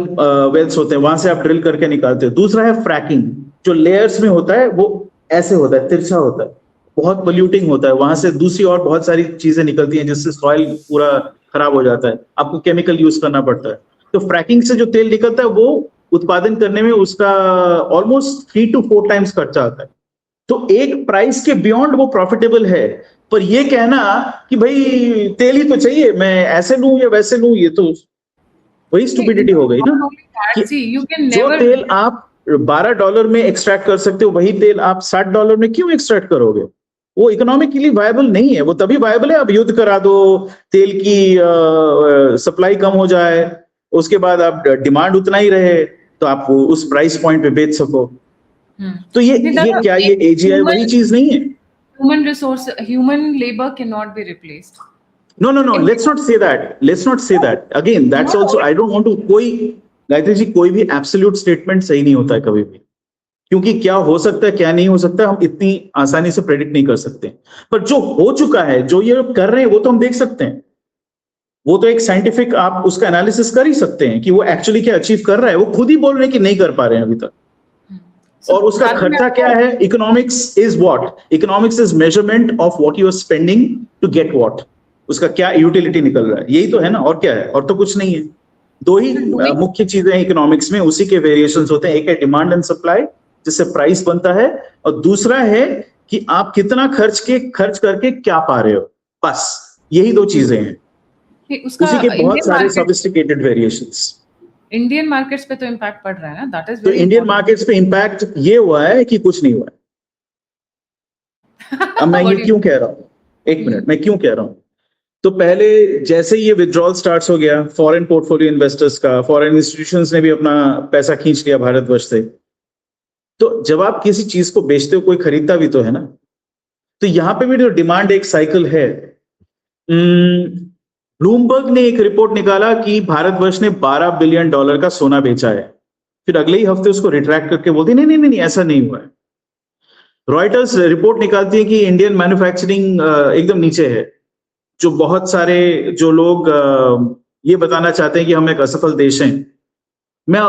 वेल्स होते हैं, वहां से आप ड्रिल करके निकालते हो। दूसरा है फ्रैकिंग, जो लेयर्स में होता है, वो ऐसे होता है, तिरछा होता है, बहुत पोल्यूटिंग होता है, वहां से दूसरी और बहुत सारी चीजें निकलती हैं जिससे सॉइल पूरा खराब हो जाता है, आपको केमिकल यूज करना पड़ता है। तो फ्रैकिंग से जो तेल निकलता है वो उत्पादन करने में उसका ऑलमोस्ट 3 to 4 टाइम्स खर्चा आता है। तो एक प्राइस के बियॉन्ड वो प्रॉफिटेबल है, पर ये कहना कि भाई तेल ही तो चाहिए, मैं ऐसे लूं या वैसे लूं, ये तो वही स्टुपिडिटी हो गई ना कि जो तेल आप $12 में एक्सट्रैक्ट कर सकते हो, वही तेल आप $60 में क्यों एक्सट्रैक्ट करोगे? वो इकोनॉमिकली वायबल नहीं है। वो तभी वायबल है अब युद्ध करा दो, तेल की सप्लाई कम हो जाए, उसके बाद आप डिमांड उतना ही रहे तो आप उस प्राइस पॉइंट पे बेच सको। तो ये क्या ये AGI वही चीज नहीं है?
Human resource, human labor cannot be replaced.
No, let's not say that. Again, that's also, I don't want to, Gayatri ji, कोई भी एब्सोल्यूट स्टेटमेंट सही नहीं होता है कभी भी, क्योंकि क्या हो सकता है क्या नहीं हो सकता हम इतनी आसानी से प्रेडिक्ट नहीं कर सकते। पर जो हो चुका है, जो ये कर रहे हैं, वो तो हम देख सकते हैं। वो तो एक साइंटिफिक, आप उसका एनालिसिस कर ही सकते हैं कि वो एक्चुअली क्या अचीव कर रहा है। वो खुद ही बोल रहे हैं कि नहीं कर पा रहे हैं अभी तक। और उसका खर्चा क्या है? Economics is what? Economics is measurement of what you are spending to get what. उसका क्या यूटिलिटी निकल रहा है, यही तो है ना, और क्या है? और तो कुछ नहीं है। दो ही मुख्य चीजें हैं इकोनॉमिक्स में, उसी के वेरिएशंस होते हैं। एक है डिमांड एंड सप्लाई, जिससे प्राइस बनता है, और दूसरा है कि आप कितना खर्च करके क्या पा रहे हो। बस यही दो चीजें हैं, उसी के बहुत सारे सोफिस्टिकेटेड वेरिएशंस।
इंडियन मार्केट्स पे तो इम्पैक्ट पड़ रहा है ना, दैट इज
तो इंडियन मार्केट्स पे इम्पैक्ट ये हुआ है कि कुछ नहीं हुआ है। अब मैं ये क्यों कह रहा हूं, एक मिनट, मैं क्यों कह रहा हूं? तो पहले जैसे ये विड्रॉल स्टार्ट्स हो गया फॉरेन पोर्टफोलियो इन्वेस्टर्स का, फॉरेन इंस्टीट्यूशंस ने भी अपना पैसा खींच लिया भारतवर्ष से। तो जब आप किसी चीज को बेचते हो, कोई खरीदता भी तो है ना। तो यहां पे भी जो डिमांड एक साइकिल है। ब्लूमबर्ग ने एक रिपोर्ट निकाला कि भारतवर्ष ने $12 बिलियन का सोना बेचा है, फिर अगले ही हफ्ते उसको रिट्रैक्ट करके बोलती नहीं, ऐसा नहीं हुआ है। रॉयटर्स रिपोर्ट निकालती है कि इंडियन मैन्युफैक्चरिंग एकदम नीचे है। जो बहुत सारे जो लोग ये बताना चाहते हैं कि हम एक असफल देश हैं, मैं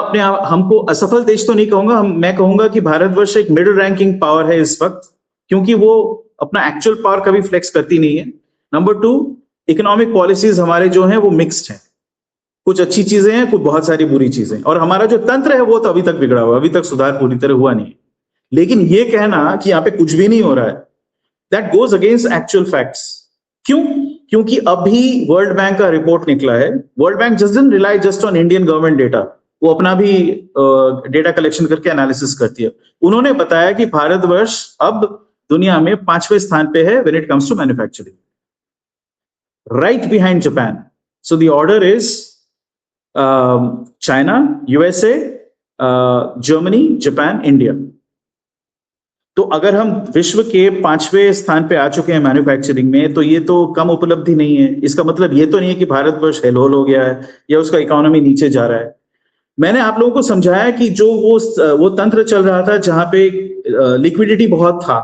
हमको असफल देश तो नहीं कहूंगा, मैं कहूंगा कि भारतवर्ष एक मिडिल रैंकिंग पावर है इस वक्त, क्योंकि वो अपना एक्चुअल पावर कभी फ्लेक्स करती नहीं है। नंबर 2, इकोनॉमिक पॉलिसीज हमारे जो हैं वो मिक्स्ड हैं, कुछ अच्छी चीजें हैं, कुछ बहुत सारी बुरी चीजें, और हमारा जो तंत्र है वो तो अभी तक बिगड़ा हुआ, अभी तक सुधार पूरी तरह हुआ नहीं। लेकिन ये कहना कि यहाँ पे कुछ भी नहीं हो रहा है, that goes against actual facts. क्यों? क्योंकि अभी वर्ल्ड बैंक का रिपोर्ट निकला है। World bank doesn't rely just on Indian government data, वो अपना भी डेटा कलेक्शन करके एनालिसिस करती है। उन्होंने बताया कि भारतवर्ष अब दुनिया में 5वें स्थान पे है when it comes to manufacturing, right behind Japan. So the order is China, USA, Germany, Japan, India. तो अगर हम विश्व के 5वें स्थान पे आ चुके हैं मैन्युफैक्चरिंग में, तो ये तो कम उपलब्धि नहीं है। इसका मतलब ये तो नहीं है कि भारतवर्ष हेलहोल हो गया है या उसका इकोनॉमी नीचे जा रहा है। मैंने आप लोगों को समझाया कि जो वो तंत्र चल रहा था जहां पे लिक्विडिटी बहुत था,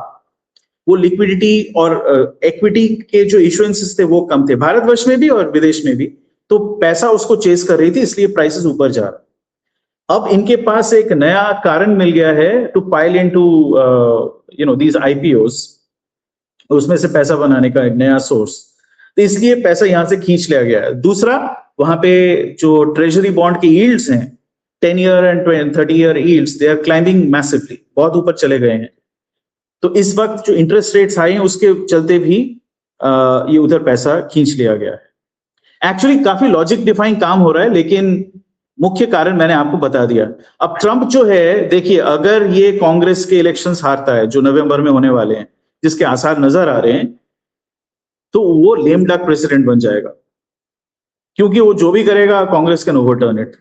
वो लिक्विडिटी और इक्विटी के जो इश्यूएंसेस थे वो कम थे भारतवर्ष में भी और विदेश में भी, तो पैसा उसको चेस कर रही थी, इसलिए प्राइसेस ऊपर जा रहा। अब इनके पास एक नया कारण मिल गया है to pile into these IPOs, उसमें से पैसा बनाने का एक नया सोर्स, तो इसलिए पैसा यहां से खींच लिया गया है। दूसरा, वहां पे जो ट्रेजरी बॉन्ड की यील्ड्स हैं, 10 year and 30 year yields, they are climbing massively, बहुत ऊपर चले गए हैं। तो इस वक्त जो इंटरेस्ट रेट्स हाई हैं उसके चलते भी ये उधर पैसा खींच लिया गया है। एक्चुअली काफी लॉजिक डिफाइन काम हो रहा है, लेकिन मुख्य कारण मैंने आपको बता दिया। अब ट्रंप जो है, देखिए, अगर ये कांग्रेस के इलेक्शंस हारता है जो नवंबर में होने वाले हैं, जिसके आसार नजर आ रहे हैं, तो वो लेम डक प्रेसिडेंट बन जाएगा, क्योंकि वो जो भी करेगा Congress can overturn it.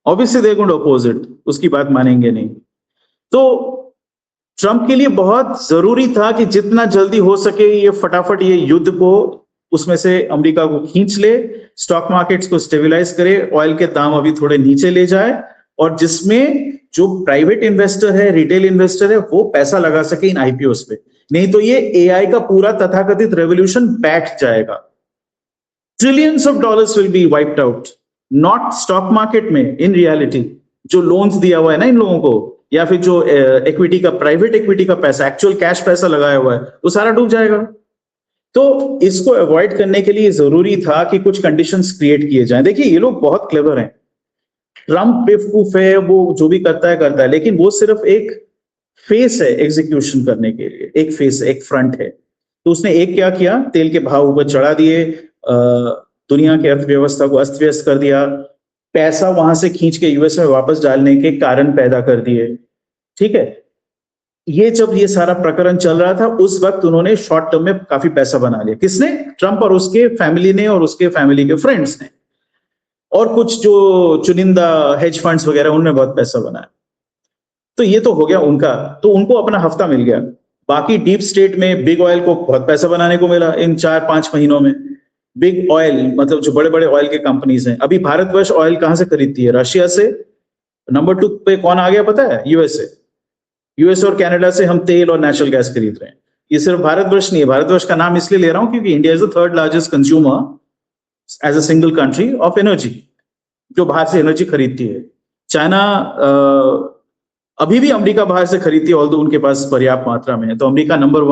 Obviously they going to oppose it, उसकी बात मानेंगे नहीं। तो ट्रंप के लिए बहुत जरूरी था कि जितना जल्दी हो सके ये फटाफट ये युद्ध को उसमें से अमेरिका को खींच ले, स्टॉक मार्केट्स को स्टेबलाइज करे, ऑयल के दाम अभी थोड़े नीचे ले जाए, और जिसमें जो प्राइवेट इन्वेस्टर है, रिटेल इन्वेस्टर है, वो पैसा लगा सके इन IPOs पे। नहीं तो ये AI का पूरा तथाकथित रेवोल्यूशन बैठ जाएगा। Trillions of dollars will be wiped out, not stock market में, इन रियलिटी जो लोन्स दिया हुआ है ना इन लोगों को, या फिर जो इक्विटी का, प्राइवेट इक्विटी का पैसा, एक्चुअल कैश पैसा लगाया हुआ है, वो सारा डूब जाएगा। तो इसको अवॉइड करने के लिए जरूरी था कि कुछ कंडीशंस क्रिएट किए जाएं। देखिए, ये लोग बहुत क्लेवर हैं, ट्रंप बेवकूफ है, वो जो भी करता है, लेकिन वो सिर्फ एक फेस है एग्जीक्यूशन करने के लिए, एक फेस, एक फ्रंट है। तो उसने एक क्या किया, तेल के भाव ऊपर चढ़ा दिए, दुनिया की अर्थव्यवस्था को अस्त व्यस्त कर दिया, पैसा वहां से खींच के यूएस में वापस डालने के कारण पैदा कर दिए। ठीक है, ये जब ये सारा प्रकरण चल रहा था उस वक्त उन्होंने शॉर्ट टर्म में काफी पैसा बना लिया। किसने? ट्रंप और उसके फैमिली ने और उसके फैमिली के फ्रेंड्स ने, और कुछ जो चुनिंदा हेज फंड्स वगैरह उनने बहुत पैसा बनाया। तो ये तो हो गया उनका, तो उनको अपना हफ्ता मिल गया। बाकी डीप स्टेट में बिग ऑयल को बहुत पैसा बनाने को मिला इन 4-5 महीनों में। बिग ऑयल मतलब जो बड़े बड़े ऑयल के कंपनीज हैं, अभी भारतवर्ष ऑयल कहां से खरीदती है? रशिया से। नंबर 2 पे कौन आ गया पता है? यूएसए। यूएस और कनाडा से हम तेल और नेचुरल गैस खरीद रहे हैं। ये सिर्फ भारतवर्ष नहीं है, भारतवर्ष का नाम इसलिए ले रहा हूं क्योंकि India is the 3rd largest consumer as a single country of energy, जो बाहर से एनर्जी खरीदती है। चाइना अभी भी अमेरिका बाहर से खरीदती है, ऑल्दो उनके पास पर्याप्त मात्रा में है। तो अमेरिका नंबर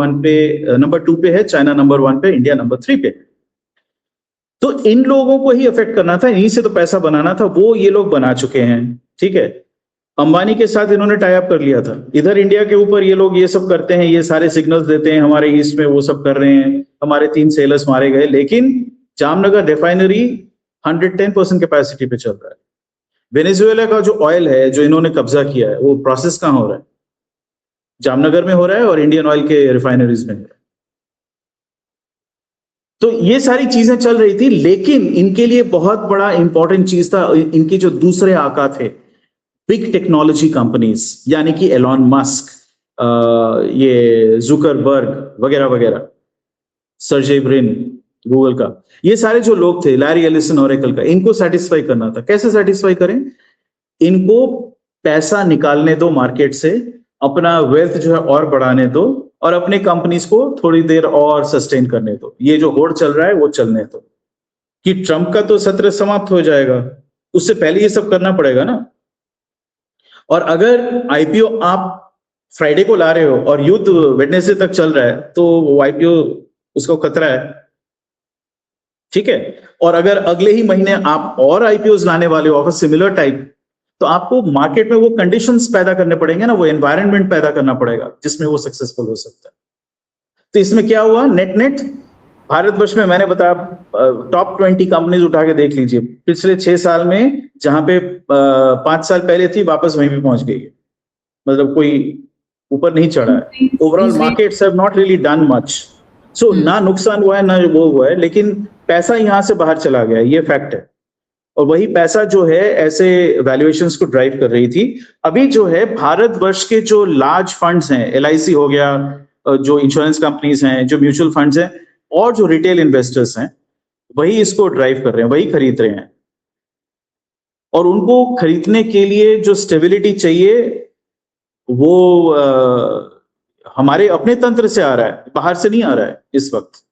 2 पे है, चाइना नंबर 1 पे, इंडिया नंबर 3 पे। तो इन लोगों को ही अफेक्ट करना था, इन्हीं से तो पैसा बनाना था, वो ये लोग बना चुके हैं। ठीक है, अंबानी के साथ इन्होंने टाई अप कर लिया था। इधर इंडिया के ऊपर ये लोग ये सब करते हैं, ये सारे सिग्नल्स देते हैं हमारे ईस्ट में, वो सब कर रहे हैं, हमारे 3 सेलर्स मारे गए। लेकिन जामनगर रिफाइनरी 110% कैपेसिटी पे चल रहा है। वेनेजुएला का जो ऑयल है जो इन्होंने कब्जा किया है, वो प्रोसेस कहां हो रहा है? जामनगर में हो रहा है और इंडियन ऑयल के रिफाइनरीज में हो रहा है। तो ये सारी चीजें चल रही थी, लेकिन इनके लिए बहुत बड़ा इंपॉर्टेंट चीज था इनके जो दूसरे आका थे, बिग टेक्नोलॉजी कंपनीज, यानी कि एलॉन मस्क, ये जुकरबर्ग वगैरह वगैरह, सर्जे ब्रिन गूगल का, ये सारे जो लोग थे, लैरी एलिसन ओरेकल का, इनको सेटिस्फाई करना था। कैसे सेटिस्फाई करें? इनको पैसा निकालने दो मार्केट से, अपना वेल्थ जो है और बढ़ाने दो, और अपने कंपनीज को थोड़ी देर और सस्टेन करने दो। ये जो होड़ चल रहा है वो चलने दो, कि ट्रंप का तो सत्र समाप्त हो जाएगा, उससे पहले ये सब करना पड़ेगा ना। और अगर आईपीओ आप फ्राइडे को ला रहे हो और युद्ध वेडनेसडे तक चल रहा है, तो वो आईपीओ उसको खतरा है। ठीक है, और अगर अगले ही महीने आप और आईपीओ लाने वाले हो ऑफ सिमिलर टाइप, तो आपको मार्केट में वो कंडीशंस पैदा करने पड़ेंगे ना, वो एनवायरनमेंट पैदा करना पड़ेगा जिसमें वो सक्सेसफुल हो सकता है। तो इसमें क्या हुआ? नेट नेट भारतवर्ष में, मैंने बताया, टॉप 20 कंपनीज उठा के देख लीजिए, पिछले 6 साल में जहां पे 5 साल पहले थी, वापस वहीं पे पहुंच गई है। मतलब कोई ऊपर नहीं चढ़ा है। Overall markets have not really done much. So ना नुकसान हुआ है ना वो हुआ है, लेकिन पैसा यहां से बाहर चला गया, ये फैक्ट है। और वही पैसा जो है ऐसे वैल्यूएशंस को ड्राइव कर रही थी। अभी जो है भारतवर्ष के जो लार्ज फंड्स हैं, एलआईसी हो गया, जो इंश्योरेंस कंपनीज हैं, जो म्यूचुअल फंड्स हैं, और जो रिटेल इन्वेस्टर्स हैं, वही इसको ड्राइव कर रहे हैं, वही खरीद रहे हैं। और उनको खरीदने के लिए जो स्टेबिलिटी चाहिए वो हमारे अपने तंत्र से आ रहा है, बाहर से नहीं आ रहा है। इस वक्त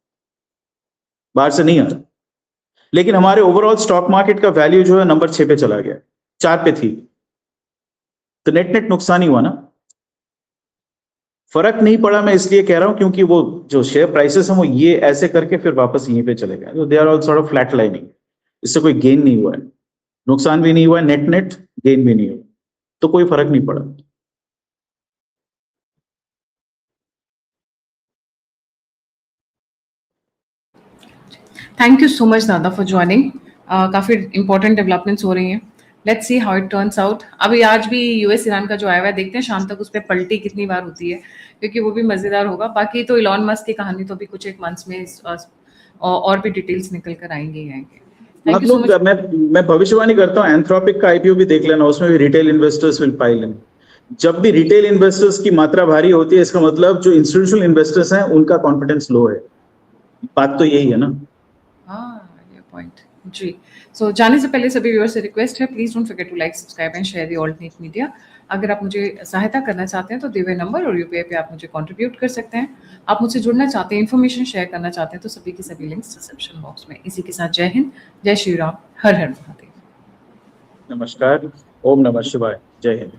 बाहर से नहीं आ रहा, लेकिन हमारे ओवरऑल स्टॉक मार्केट का वैल्यू जो है नंबर 6 पे चला गया, 4 पे थी। तो नेट नेट नुकसान ही हुआ ना। फर्क नहीं पड़ा, मैं इसलिए कह रहा हूं क्योंकि वो जो शेयर प्राइसेस हैं वो ये ऐसे करके फिर वापस यहीं पे चले गए। तो they are all sort of flat lining. इससे कोई गेन नहीं हुआ है, नुकसान भी नहीं हुआ है, नेट नेट गेन भी नहीं हुआ, तो कोई फर्क नहीं पड़ा।
थैंक यू सो मच दादा फॉर ज्वाइनिंग। काफ़ी इंपॉर्टेंट डेवलपमेंट्स हो रही हैं। Let's see how it turns out. अभी आज भी यूएस ईरान का जो आया हुआ है, देखते हैं शाम तक उस पर पलटी कितनी बार होती है, क्योंकि वो भी मज़ेदार होगा। बाकी तो इलॉन मस्क की कहानी तो अभी कुछ एक मंथ्स में और भी डिटेल्स निकल कर आएंगे ही आएंगे।
आप लोग, मैं भविष्यवाणी करता हूँ, एंथ्रोपिक का आईपीओ भी देख लेना, उसमें भी रिटेल इन्वेस्टर्स विल पाइल इन। जब भी रिटेल इन्वेस्टर्स की मात्रा भारी होती है, इसका मतलब जो इंस्टीट्यूशनल इन्वेस्टर्स हैं उनका कॉन्फिडेंस लो है। बात तो यही है ना।
हाँ, ये पॉइंट जी। सो जाने से पहले सभी व्यूअर्स से रिक्वेस्ट है, please don't forget to like, subscribe and share the alternate media. अगर आप मुझे सहायता करना चाहते हैं तो दिए हुए नंबर और यूपीआई पे आप मुझे कंट्रीब्यूट कर सकते हैं। आप मुझसे जुड़ना चाहते हैं, इन्फॉर्मेशन शेयर करना चाहते हैं, तो सभी के सभी लिंक्स डिस्क्रिप्शन बॉक्स में। इसी के साथ जय हिंद, जय श्री राम, हर हर महादेव।
नमस्कार, ओम नमः शिवाय, जय हिंद।